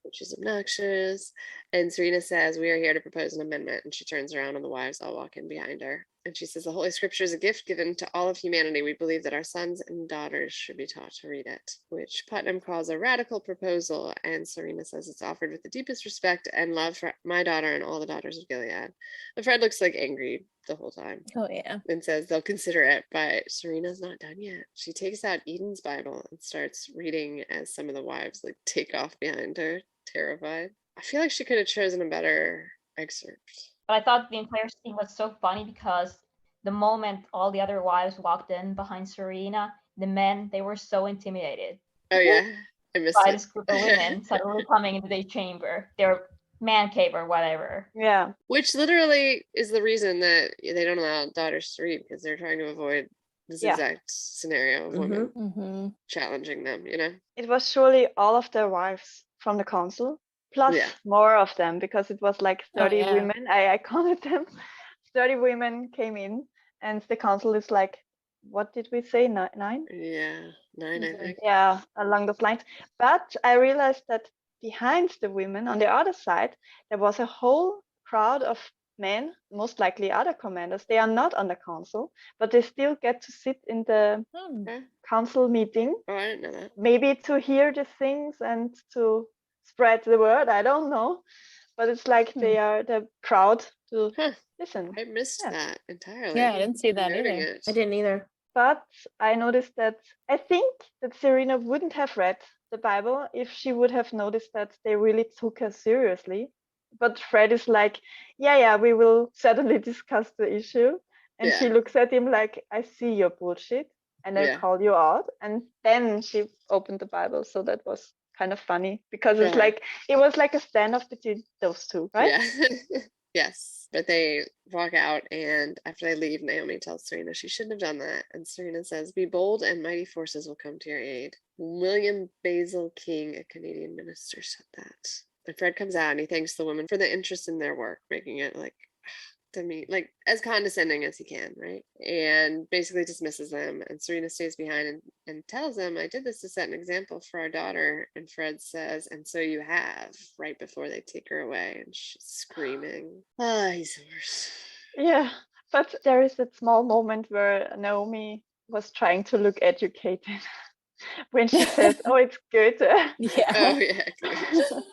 which is obnoxious. And Serena says, we are here to propose an amendment. And she turns around, and the wives all walk in behind her. And she says, the Holy Scripture is a gift given to all of humanity. We believe that our sons and daughters should be taught to read it, which Putnam calls a radical proposal. And Serena says it's offered with the deepest respect and love for my daughter and all the daughters of Gilead. But Fred looks like angry the whole time. Oh, yeah. And says they'll consider it, but Serena's not done yet. She takes out Eden's Bible and starts reading as some of the wives like take off behind her, terrified. I feel like she could have chosen a better excerpt. But I thought the entire scene was so funny because the moment all the other wives walked in behind Serena, the men, they were so intimidated. Oh yeah, I missed by it. this group of women suddenly coming into the chamber, their man cave or whatever. Yeah. Which literally is the reason that they don't allow daughters to read, because they're trying to avoid this Yeah. exact scenario of women Mm-hmm. challenging them, you know? It was surely all of their wives from the council, plus Yeah. more of them, because it was like 30 yeah. women. I counted them. 30 women came in, and the council is like, what did we say? Nine? Yeah, 9, I think. Yeah, along those lines. But I realized that behind the women on the other side, there was a whole crowd of men, most likely other commanders. They are not on the council, but they still get to sit in the Okay. council meeting, Oh, I didn't know that. maybe to hear the things and to spread the word. I don't know, but it's like they are the crowd to Huh. listen. I missed Yeah. that entirely. Yeah, I didn't see that Noting either. it. I didn't either. But I noticed that I think that Serena wouldn't have read the Bible if she would have noticed that they really took her seriously. But Fred is like, yeah, we will certainly discuss the issue. And she Yeah. looks at him like, I see your bullshit and I Yeah. call you out. And then she opened the Bible. So that was kind of funny because it's Uh-huh. like, it was like a standoff between those two, right? Yeah. Yes. But they walk out, and after they leave, Naomi tells Serena she shouldn't have done that. And Serena says, be bold and mighty forces will come to your aid. William Basil King, a Canadian minister, said that. And Fred comes out and he thanks the women for the interest in their work, making it like to me like as condescending as he can, right? And basically dismisses them. And Serena stays behind and tells them, I did this to set an example for our daughter. And Fred says, and so you have, right before they take her away. And she's screaming. Ah, he's the worst. Yeah, but there is that small moment where Naomi was trying to look educated when she says, oh, it's good. Yeah. Oh yeah, good.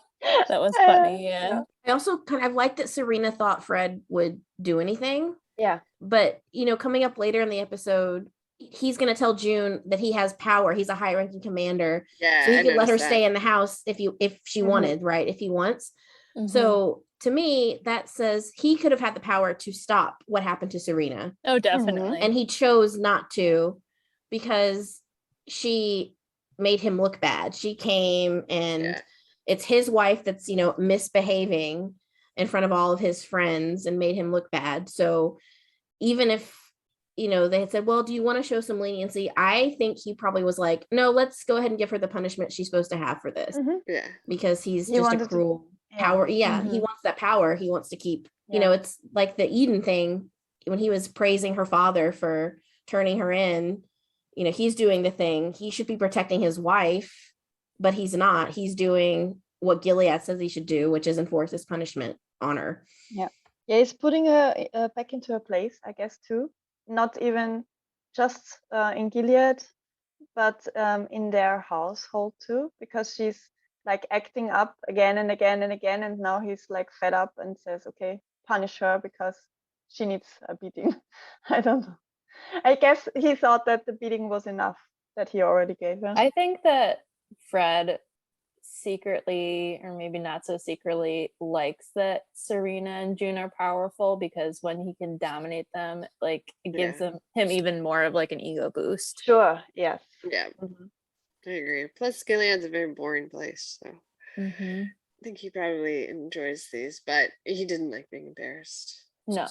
That was funny. Yeah. I also kind of like that Serena thought Fred would do anything. Yeah. But, coming up later in the episode, he's going to tell June that he has power. He's a high ranking commander. Yeah. So he I could let her noticed that. stay in the house if she Mhm. wanted, right? If he wants. Mhm. So to me, that says he could have had the power to stop what happened to Serena. Oh, definitely. And he chose not to because she made him look bad. She came and Yeah. it's his wife that's, misbehaving in front of all of his friends and made him look bad. So even if, they had said, well, do you want to show some leniency? I think he probably was like, no, let's go ahead and give her the punishment she's supposed to have for this. Mhm. Yeah. Because he's He just a wanted to- cruel yeah. power. Yeah, he Mhm. wants that power. He wants to keep, Yeah. it's like the Eden thing when he was praising her father for turning her in, he's doing the thing. He should be protecting his wife, but he's not. He's doing what Gilead says he should do, which is enforce his punishment on her. Yeah, he's putting her back into her place, I guess, too. Not even just in Gilead, but in their household too, because she's like acting up again and again and again, and now he's like fed up and says, okay, punish her because she needs a beating. I don't know. I guess he thought that the beating was enough that he already gave her. I think that Fred secretly, or maybe not so secretly, likes that Serena and June are powerful because when he can dominate them, like it gives him even more of like an ego boost. Sure, yes. Yeah. Mhm. I agree. Plus, Gilead's a very boring place, so Mm-hmm. I think he probably enjoys these, but he didn't like being embarrassed. No.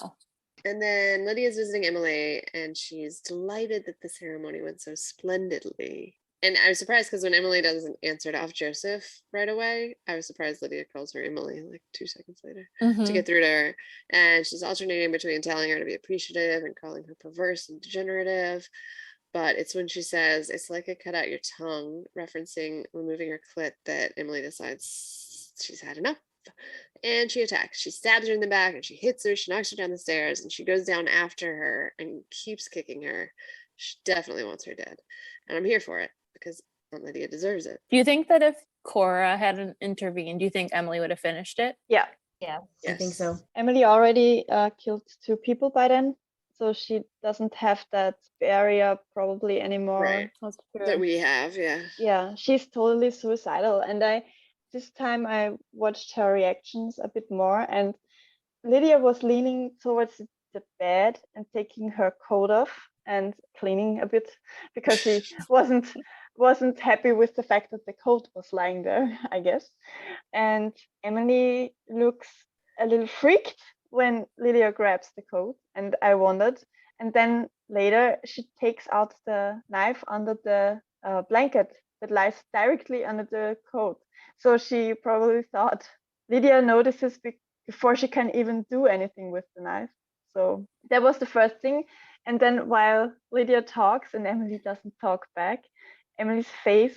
And then Lydia's visiting Emily, and she's delighted that the ceremony went so splendidly. And I was surprised because when Emily doesn't answer to off Joseph right away, I was surprised Lydia calls her Emily like 2 seconds later to get through to her. And she's alternating between telling her to be appreciative and calling her perverse and degenerative. But it's when she says, it's like I cut out your tongue, referencing removing her clit, that Emily decides she's had enough. And she attacks. She stabs her in the back and she hits her. She knocks her down the stairs and she goes down after her and keeps kicking her. She definitely wants her dead. And I'm here for it because Aunt Lydia deserves it. Do you think that if Cora hadn't intervened, do you think Emily would have finished it? Yeah. Yeah. I think so. Emily already killed 2 people by then, so she doesn't have that barrier probably anymore. Right. That's true. That we have, yeah. Yeah, she's totally suicidal. And this time I watched her reactions a bit more, and Lydia was leaning towards the bed and taking her coat off and cleaning a bit because she wasn't happy with the fact that the coat was lying there, I guess. And Emily looks a little freaked when Lydia grabs the coat, and I wondered. And then later she takes out the knife under the blanket that lies directly under the coat. So she probably thought Lydia notices before she can even do anything with the knife. So that was the first thing. And then while Lydia talks and Emily doesn't talk back, Emily's face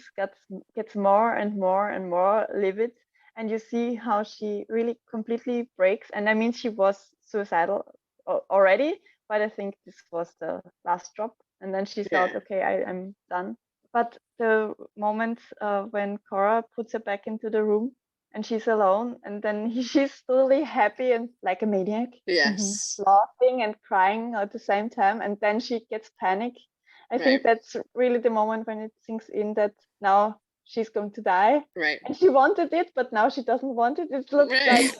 gets more and more and more livid. And you see how she really completely breaks. And I mean, she was suicidal already, but I think this was the last drop. And then she thought, okay, I'm done. But the moment when Cora puts her back into the room and she's alone, and then she's totally happy and like a maniac, laughing and crying at the same time, and then she gets panic. I think that's really the moment when it sinks in that now she's going to die. Right. And she wanted it, but now she doesn't want it. It looks like,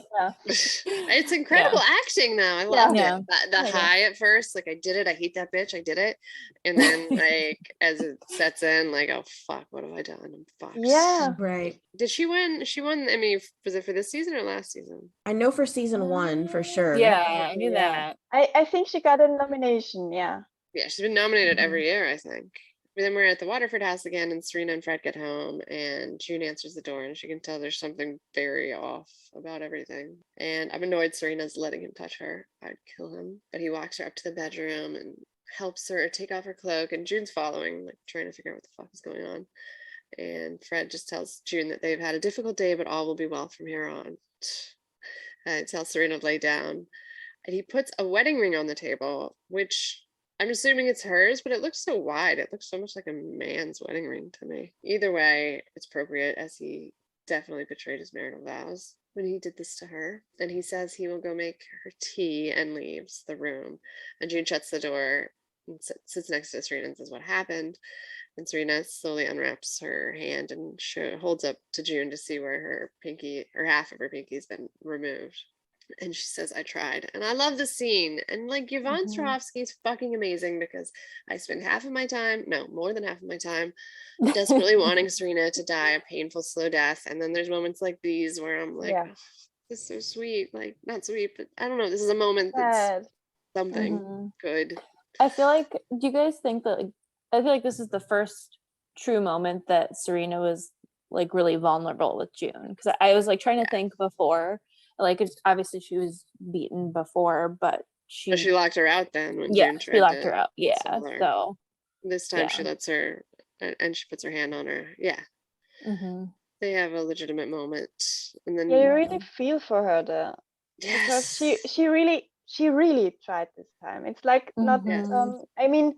It's incredible acting though. I loved it. The high at first, like, I did it. I hate that bitch. I did it. And then like as it sets in, like, oh fuck, what have I done? I'm fucked. Yeah. Right. Did she win? She won. I mean, was it for this season or last season? I know for season 1 for sure. Yeah, I knew that. I think she got a nomination. Yeah. Yeah, she's been nominated every year, I think. But then we're at the Waterford house again, and Serena and Fred get home, and June answers the door, and she can tell there's something very off about everything. And I'm annoyed Serena's letting him touch her. I'd kill him. But he walks her up to the bedroom and helps her take off her cloak, and June's following, like trying to figure out what the fuck is going on. And Fred just tells June that they've had a difficult day, but all will be well from here on. Tells Serena to lay down. And he puts a wedding ring on the table, which I'm assuming it's hers, but it looks so wide. It looks so much like a man's wedding ring to me. Either way, it's appropriate, as he definitely betrayed his marital vows when he did this to her. And he says he will go make her tea and leaves the room. And June shuts the door and sits next to Serena and says what happened. And Serena slowly unwraps her hand and holds up to June to see where her pinky, or half of her pinky, has been removed. And she says, I tried. And I love the scene. And like, Yvonne Strahovski is fucking amazing, because I spend more than half of my time desperately wanting Serena to die a painful, slow death. And then there's moments like these where I'm like, oh, this is so sweet. Like, not sweet, but I don't know. This is a moment that's something good. I feel like, do you guys think that, like, I feel like this is the first true moment that Serena was like really vulnerable with June? Because I was like trying to think before. Like, it's obviously she was beaten before, but she locked her out then when June tried she locked to her out. Yeah. So this time she lets her, and she puts her hand on her. Yeah. They have a legitimate moment, and then you really feel for her there. Because she really tried this time. It's like not. I mean,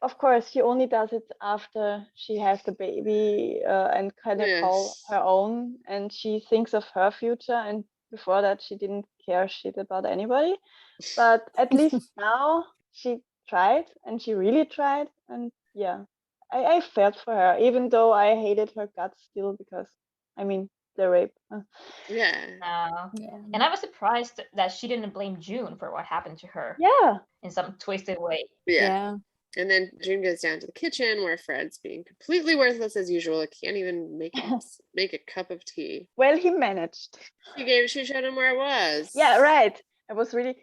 of course, she only does it after she has the baby and kind of call her own, and she thinks of her future. And before that, she didn't care shit about anybody. But at least now she tried, and she really tried. And yeah, I felt for her, even though I hated her guts still, because I mean, the rape. And I was surprised that she didn't blame June for what happened to her. Yeah. In some twisted way. Yeah. And then June goes down to the kitchen where Fred's being completely worthless as usual. Can't even make a cup of tea. Well, he managed. She showed him where it was. Yeah, right. I was really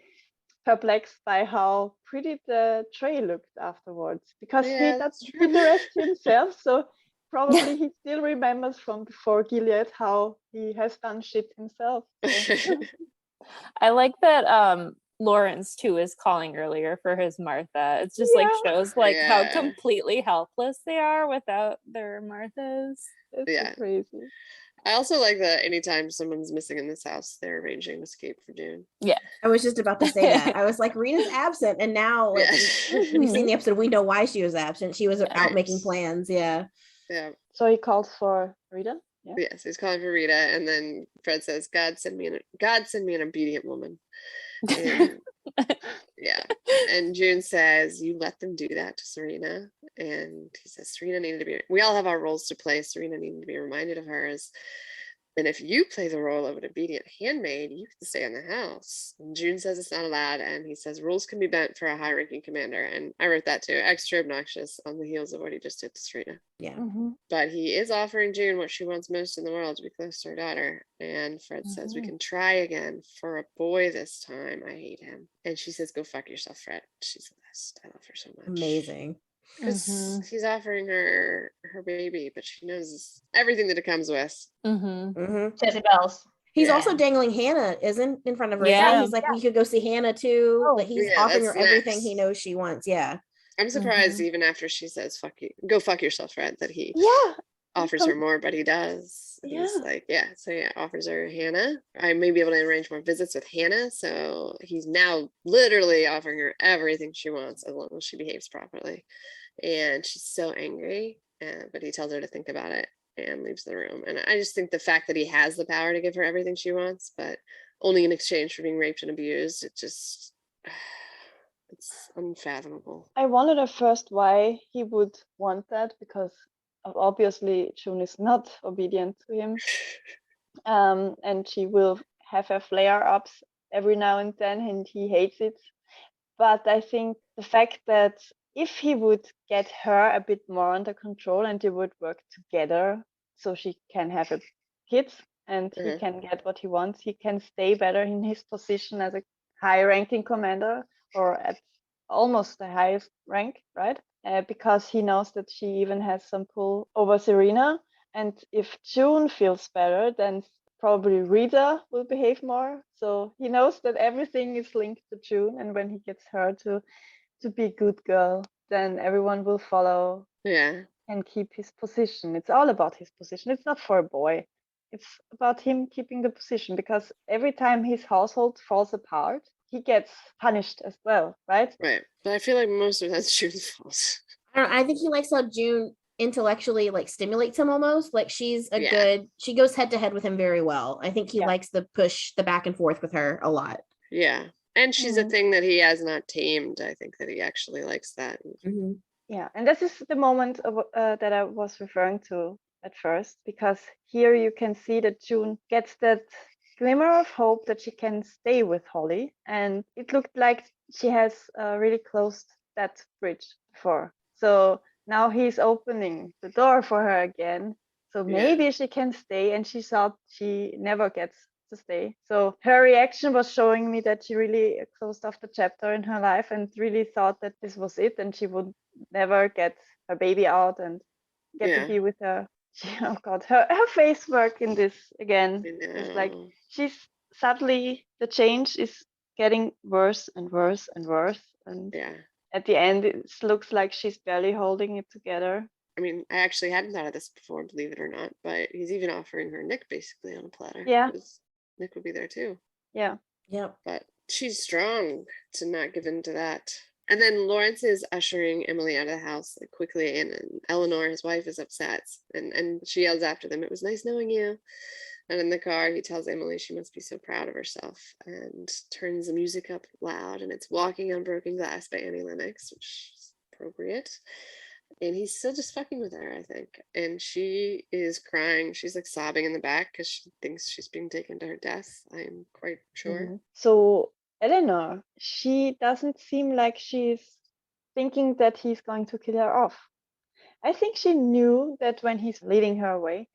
perplexed by how pretty the tray looked afterwards, because he did the rest himself. So probably he still remembers from before Gilead how he has done shit himself. So. I like that Lawrence too is calling earlier for his Martha. It's just like shows like how completely helpless they are without their Marthas. It's so crazy. I also like that anytime someone's missing in this house, they're arranging an escape for June. Yeah. I was just about to say that. I was like, Rita's absent, and now like, we've seen the episode, we know why she was absent. She was out making plans. Yeah. So he calls for Rita. Yes, he's calling for Rita, and then Fred says, God send me an obedient woman. And, and June says, you let them do that to Serena. And he says, Serena needed to be, we all have our roles to play. Serena needed to be reminded of hers. And if you play the role of an obedient handmaid, you can stay in the house. And June says it's not allowed, and he says rules can be bent for a high-ranking commander. And I wrote that too. Extra obnoxious on the heels of what he just did to Serena. Yeah. But he is offering June what she wants most in the world, to be close to her daughter. And Fred says, we can try again for a boy this time. I hate him. And she says, go fuck yourself, Fred. She's the best. I love her so much. Amazing. Because he's offering her baby, but she knows everything that it comes with. Jezebel's. He's also dangling Hannah, isn't in front of her. Yeah. He's like, we could go see Hannah too. Oh, But he's yeah, offering that's her everything next. he knows she wants. Yeah. I'm surprised even after she says fuck you, go fuck yourself, Fred, that he offers her more, but he does. He's like, offers her Hannah. I may be able to arrange more visits with Hannah. So he's now literally offering her everything she wants as long as she behaves properly. And she's so angry, but he tells her to think about it and leaves the room. And I just think the fact that he has the power to give her everything she wants, but only in exchange for being raped and abused, it's unfathomable. I wondered at first why he would want that, because obviously June is not obedient to him. And she will have her flare-ups every now and then, and he hates it. But I think the fact that if he would get her a bit more under control and they would work together so she can have a kids and he can get what he wants, he can stay better in his position as a high-ranking commander, or at almost the highest rank, right? Because he knows that she even has some pull over Serena. And if June feels better, then probably Rita will behave more. So he knows that everything is linked to June, and when he gets her to be a good girl, then everyone will follow and keep his position. It's all about his position. It's not for a boy. It's about him keeping the position, because every time his household falls apart, he gets punished as well, right? Right. But I feel like most of that's June's fault. I think he likes how June intellectually like stimulates him almost. Like she goes head to head with him very well. I think he likes the push, the back and forth with her a lot. Yeah. And she's a thing that he has not tamed. I think that he actually likes that. Yeah. And this is the moment that I was referring to at first, because here you can see that June gets that glimmer of hope that she can stay with Holly. And it looked like she has really closed that bridge before. So now he's opening the door for her again. So maybe she can stay, and she thought she never gets to stay. So her reaction was showing me that she really closed off the chapter in her life and really thought that this was it, and she would never get her baby out and get to be with her. Oh God, her face work in this again is like she's suddenly, the change is getting worse and worse and worse. And at the end, it looks like she's barely holding it together. I mean, I actually hadn't thought of this before, believe it or not, but he's even offering her Nick basically on a platter. Yeah. Nick would be there too. Yeah. Yep. But she's strong to not give in to that. And then Lawrence is ushering Emily out of the house like, quickly, and Eleanor, his wife, is upset, and she yells after them, "It was nice knowing you." And in the car, he tells Emily she must be so proud of herself, and turns the music up loud, and it's Walking on Broken Glass by Annie Lennox, which is appropriate. And he's still just fucking with her, I think. And she is crying. She's like sobbing in the back because she thinks she's being taken to her death. I'm quite sure. So Eleanor, she doesn't seem like she's thinking that he's going to kill her off. I think she knew that when he's leading her away,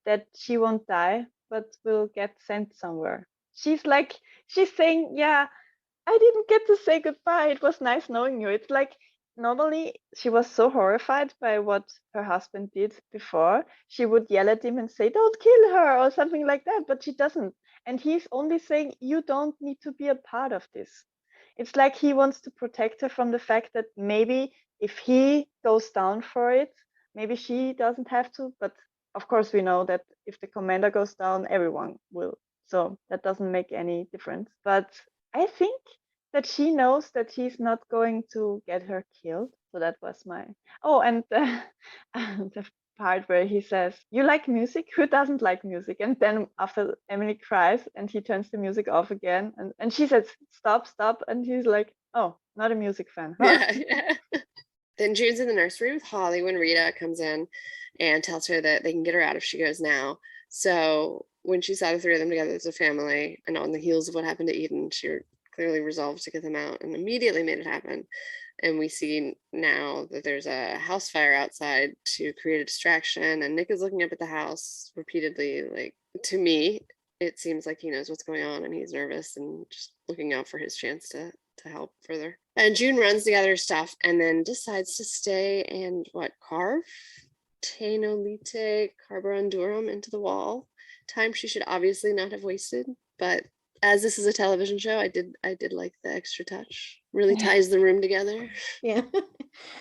that she won't die, but will get sent somewhere. She's saying, yeah, I didn't get to say goodbye. It was nice knowing you. It's like, normally she was so horrified by what her husband did before, she would yell at him and say, don't kill her, or something like that, but she doesn't. And he's only saying, you don't need to be a part of this. It's like he wants to protect her from the fact that maybe if he goes down for it, maybe she doesn't have to. But of course, we know that if the commander goes down, everyone will. So that doesn't make any difference. But I think that she knows that he's not going to get her killed. So that was my... Oh, and the part where he says, you like music? Who doesn't like music? And then after Emily cries and he turns the music off again, and she says, stop. And he's like, oh, not a music fan. Huh? Yeah. Then June's in the nursery with Holly when Rita comes in and tells her that they can get her out if she goes now. So when she saw the three of them together as a family, and on the heels of what happened to Eden, she clearly resolved to get them out and immediately made it happen. And we see now that there's a house fire outside to create a distraction, and Nick is looking up at the house repeatedly. Like, to me, it seems like he knows what's going on and he's nervous and just looking out for his chance to help further. And June runs to gather her stuff and then decides to stay and carve Tenolite Carborundurum into the wall. Time she should obviously not have wasted, but as this is a television show, I did like the extra touch. Really ties the room together. Yeah.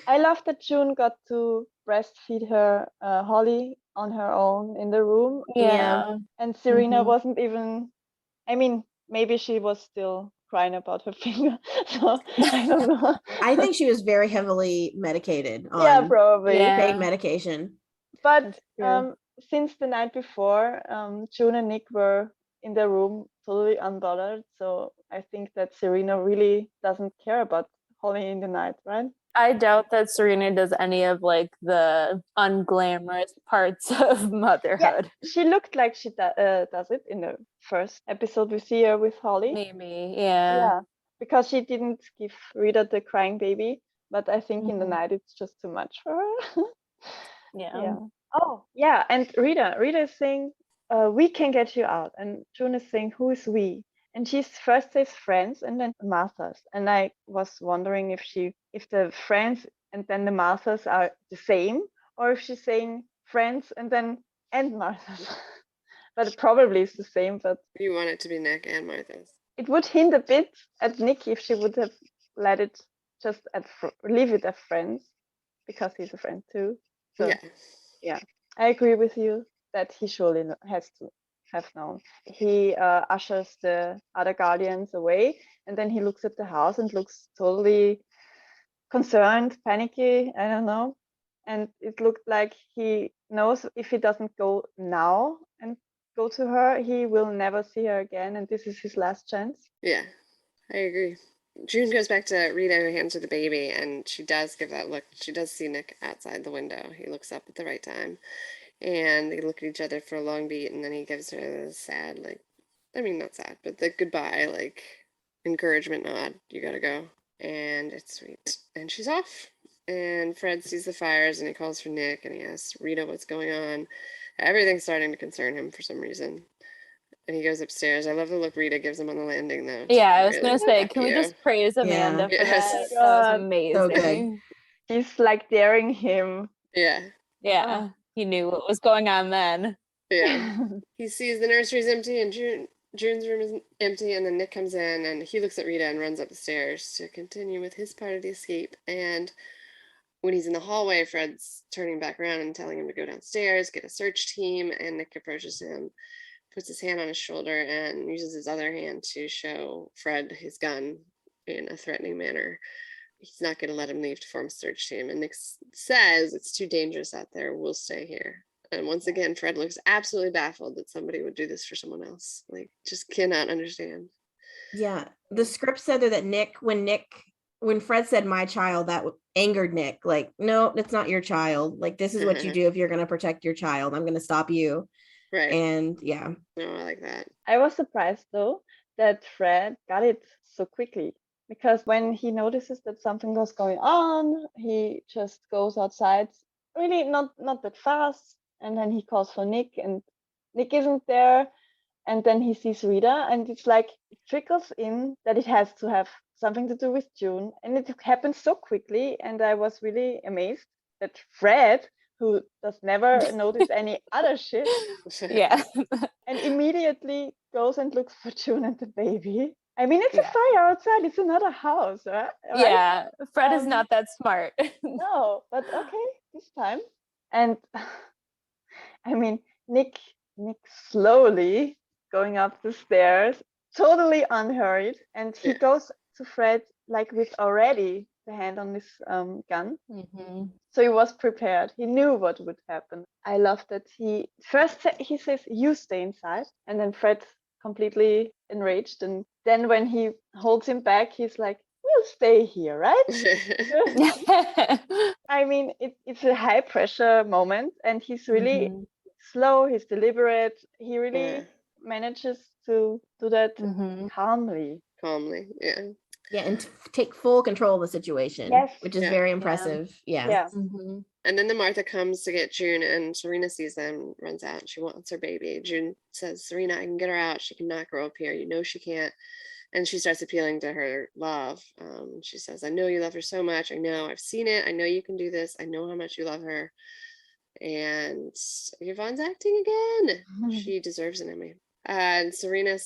I love that June got to breastfeed her Holly on her own in the room. Yeah. And Serena wasn't even, I mean, maybe she was still crying about her finger. So I don't know. I think she was very heavily medicated on probably. pain medication. But since the night before, June and Nick were in the room totally unbothered. So I think that Serena really doesn't care about Holly in the night, right? I doubt that Serena does any of like the unglamorous parts of motherhood. Yeah, she looked like she does it in the first episode we see her with Holly. Maybe, yeah. Because she didn't give Rita the crying baby, but I think in the night it's just too much for her. Yeah. Oh, yeah, and Rita is saying, we can get you out. And June is saying, who is we? And she first says friends and then Martha's. And I was wondering if the friends and then the Martha's are the same, or if she's saying friends and Martha's. But it probably is the same. But you want it to be Nick and Martha's. It would hint a bit at Nick if she would have let it just leave it as friends, because he's a friend too. So yeah, I agree with you that he surely has to have known. He ushers the other guardians away, and then he looks at the house and looks totally concerned, panicky, I don't know. And it looked like he knows if he doesn't go now and go to her, he will never see her again, and this is his last chance. Yeah, I agree. June goes back to Rita, who hands her the baby, and she does give that look. She does see Nick outside the window. He looks up at the right time, and they look at each other for a long beat, and then he gives her the sad, not sad, but the goodbye, encouragement nod. You gotta go. And it's sweet. And she's off. And Fred sees the fires, and he calls for Nick, and he asks Rita what's going on. Everything's starting to concern him for some reason. And he goes upstairs. I love the look Rita gives him on the landing, though. Yeah, I was going to say, can we just praise Amanda for that? That was amazing. So good. He's like daring him. Yeah. Yeah, he knew what was going on then. Yeah. He sees the nursery's empty and June's room is empty, and then Nick comes in and he looks at Rita and runs up the stairs to continue with his part of the escape. And when he's in the hallway, Fred's turning back around and telling him to go downstairs, get a search team, and Nick approaches him, puts his hand on his shoulder, and uses his other hand to show Fred his gun in a threatening manner. He's not going to let him leave to form a search team. And Nick says, it's too dangerous out there. We'll stay here. And once again, Fred looks absolutely baffled that somebody would do this for someone else. Just cannot understand. Yeah. The script said that when Fred said my child, that angered Nick. No, that's not your child. This is what you do if you're going to protect your child. I'm going to stop you. Right. And yeah. No, I like that. I was surprised though that Fred got it so quickly, because when he notices that something was going on, he just goes outside, really not that fast, and then he calls for Nick, and Nick isn't there, and then he sees Rita, and it's like it trickles in that it has to have something to do with June, and it happens so quickly, and I was really amazed that Fred, who does never notice any other shit, and immediately goes and looks for June and the baby. I mean, it's a fire outside. It's another house, right? Yeah, Fred is not that smart. No, but okay, this time. And I mean, Nick slowly going up the stairs, totally unhurried, and he goes to Fred with already the hand on his gun. Mm-hmm. So he was prepared. He knew what would happen. I love that he says, you stay inside, and then Fred completely enraged, and then when he holds him back, he's like, we'll stay here, right? I mean, it's a high pressure moment, and he's really slow, he's deliberate. He really manages to do that calmly. Calmly, yeah. Yeah, and take full control of the situation, Yes. which is Yeah. very impressive. Yeah. Yeah. And then the Martha comes to get June, and Serena sees them, runs out, and she wants her baby. June says, Serena, I can get her out. She cannot grow up here. You know she can't. And she starts appealing to her love. She says, I know you love her so much. I know. I've seen it. I know you can do this. I know how much you love her. And Yvonne's acting again. She deserves an Emmy. And Serena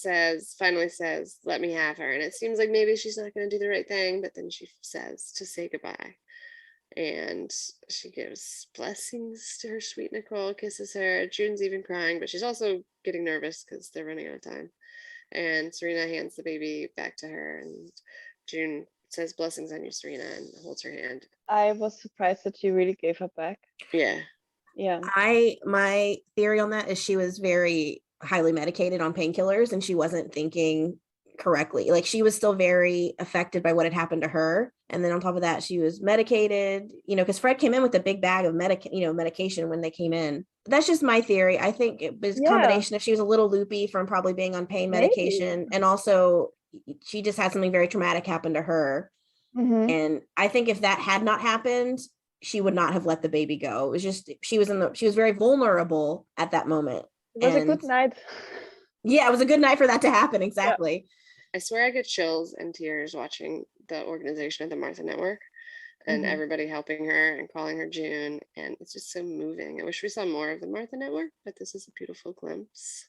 finally says, let me have her. And it seems like maybe she's not going to do the right thing, but then she says to say goodbye. And she gives blessings to her sweet Nicole, kisses her. June's even crying, but she's also getting nervous because they're running out of time. And Serena hands the baby back to her, and June says blessings on you, Serena, and holds her hand. I was surprised that she really gave her back. Yeah. Yeah. My theory on that is she was very highly medicated on painkillers and she wasn't thinking correctly. Like she was still very affected by what had happened to her. And then on top of that, she was medicated, because Fred came in with a big bag of medication when they came in. That's just my theory. I think it was a combination of she was a little loopy from probably being on pain medication. And also she just had something very traumatic happen to her. And I think if that had not happened, she would not have let the baby go. It was just, she was very vulnerable at that moment. It was a good night. Yeah, it was a good night for that to happen. Exactly. Yeah. I swear I get chills and tears watching the organization of the Martha Network and everybody helping her and calling her June. And it's just so moving. I wish we saw more of the Martha Network, but this is a beautiful glimpse.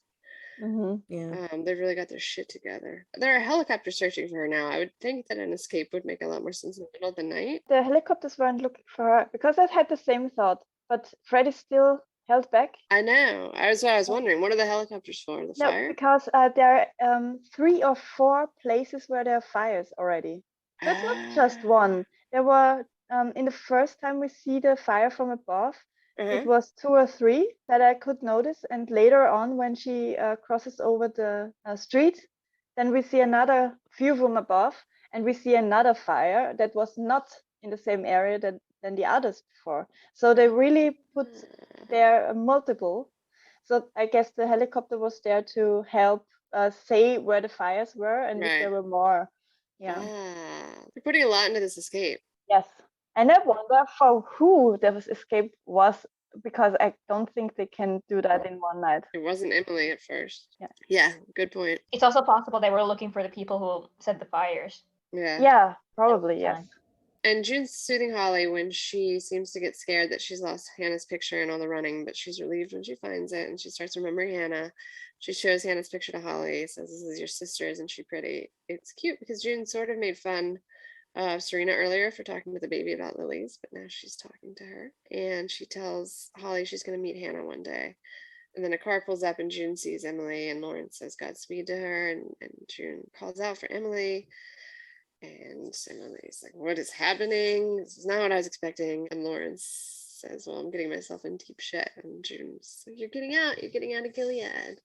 Yeah. They've really got their shit together. There are helicopters searching for her now. I would think that an escape would make a lot more sense in the middle of the night. The helicopters weren't looking for her because I had the same thought, but Fred is still held back. I know. I was wondering, what are the helicopters for? The fire? Because there are 3 or 4 places where there are fires already. That's not just one. There were in the first time we see the fire from above, it was 2 or 3 that I could notice. And later on, when she crosses over the street, then we see another view from above, and we see another fire that was not in the same area than the others before. So they really put there multiple. So I guess the helicopter was there to help say where the fires were and if there were more. Yeah. They're putting a lot into this escape. Yes. And I wonder for who this escape was, because I don't think they can do that in one night. It wasn't Emily at first. Yeah, good point. It's also possible they were looking for the people who set the fires. Yeah, probably, yes. And June's soothing Holly when she seems to get scared that she's lost Hannah's picture and all the running, but she's relieved when she finds it and she starts remembering Hannah. She shows Hannah's picture to Holly, says, this is your sister, isn't she pretty? It's cute because June sort of made fun of Serena earlier for talking to the baby about lilies, but now she's talking to her. And she tells Holly she's going to meet Hannah one day. And then a car pulls up and June sees Emily and Lawrence says Godspeed to her. And June calls out for Emily. And Emily's like, what is happening? This is not what I was expecting. And Lawrence says, well, I'm getting myself in deep shit. And June's like, you're getting out of Gilead.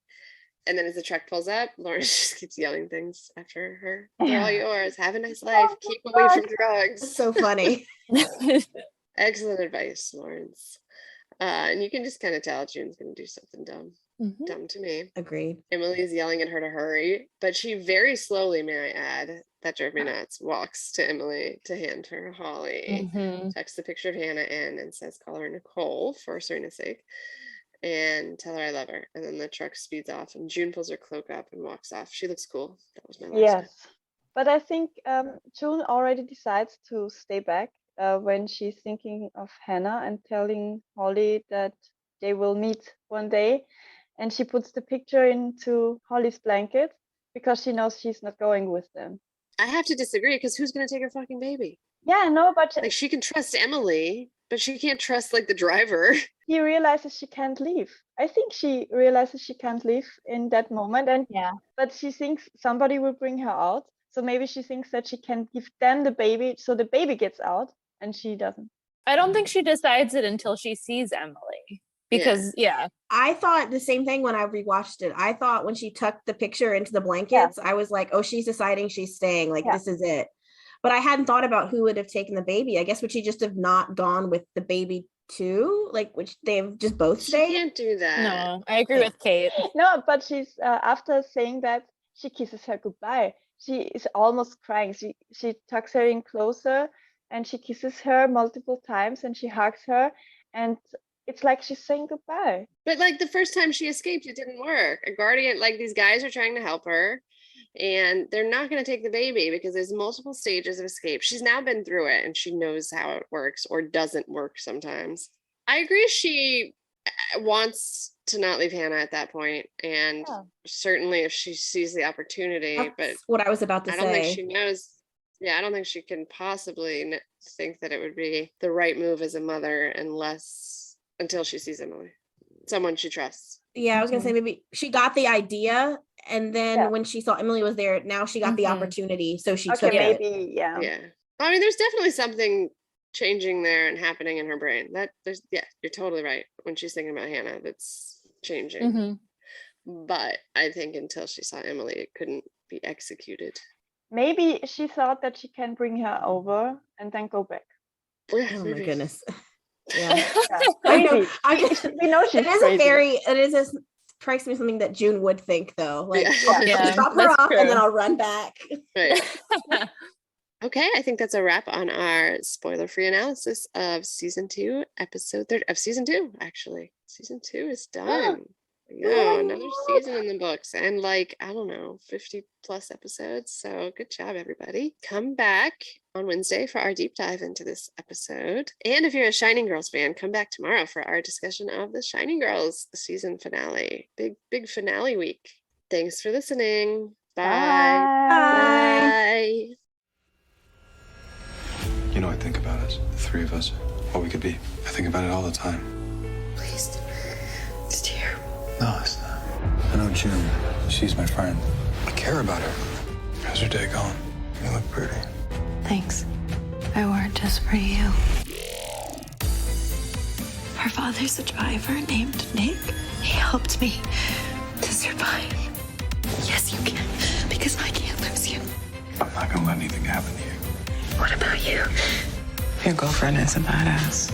And then as the truck pulls up, Lawrence just keeps yelling things after her. They're all yours. Have a nice life. Keep away from drugs. That's so funny. Excellent advice, Lawrence. And you can just kind of tell June's going to do something dumb. Dumb to me. Agreed. Emily is yelling at her to hurry, but she very slowly, may I add, that drove me nuts, walks to Emily to hand her Holly, tucks the picture of Hannah in and says, call her Nicole for Serena's sake, and tell her I love her. And then the truck speeds off and June pulls her cloak up and walks off. She looks cool. That was my last bit. But I think June already decides to stay back when she's thinking of Hannah and telling Holly that they will meet one day. And she puts the picture into Holly's blanket because she knows she's not going with them. I have to disagree because who's going to take her fucking baby? Yeah, no, but like she can trust Emily, but she can't trust like the driver. He realizes she can't leave. I think she realizes she can't leave in that moment. And but she thinks somebody will bring her out. So maybe she thinks that she can give them the baby so the baby gets out and she doesn't. I don't think she decides it until she sees Emily. Because I thought the same thing when I rewatched it. I thought when she tucked the picture into the blankets, I was like, oh, she's deciding she's staying. Like, this is it. But I hadn't thought about who would have taken the baby. I guess would she just have not gone with the baby too, like which they've just both She stayed. can't do that. No, I agree with Kate. No, but she's after saying that, she kisses her goodbye. She is almost crying. She tucks her in closer and she kisses her multiple times and she hugs her, and it's like she's saying goodbye. But like the first time she escaped, it didn't work. A guardian, like these guys are trying to help her, and they're not going to take the baby because there's multiple stages of escape. She's now been through it and she knows how it works or doesn't work sometimes. I agree. She wants to not leave Hannah at that point, and certainly if she sees the opportunity. That's but what I was about to I say. don't think she knows. Yeah, I don't think she can possibly think that it would be the right move as a mother until she sees Emily, someone she trusts. Yeah, I was gonna say maybe she got the idea, and then when she saw Emily was there, now she got the opportunity, so she took it. Maybe, yeah. I mean, there's definitely something changing there and happening in her brain. You're totally right. When she's thinking about Hannah, that's changing. But I think until she saw Emily, it couldn't be executed. Maybe she thought that she can bring her over and then go back. Oh my goodness. Yeah. Maybe. We know she's crazy. It strikes me something that June would think though. Like drop her off and then I'll run back. Right. Okay, I think that's a wrap on our spoiler-free analysis of season 2, episode 3 of season 2, actually. Season 2 is done. Another season in the books, and 50 plus episodes. So good job, everybody. Come back on Wednesday for our deep dive into this episode. And if you're a Shining Girls fan, come back tomorrow for our discussion of the Shining Girls season finale. Big finale week. Thanks for listening. Bye. Bye. You know, I think about us, the three of us, what we could be. I think about it all the time. Please. It's terrible. No, it's not. I know June. She's my friend. I care about her. How's your day going? You look pretty. Thanks. I wore it just for you. Our father's a driver named Nick. He helped me to survive. Yes, you can, because I can't lose you. I'm not gonna let anything happen to you. What about you? Your girlfriend is a badass.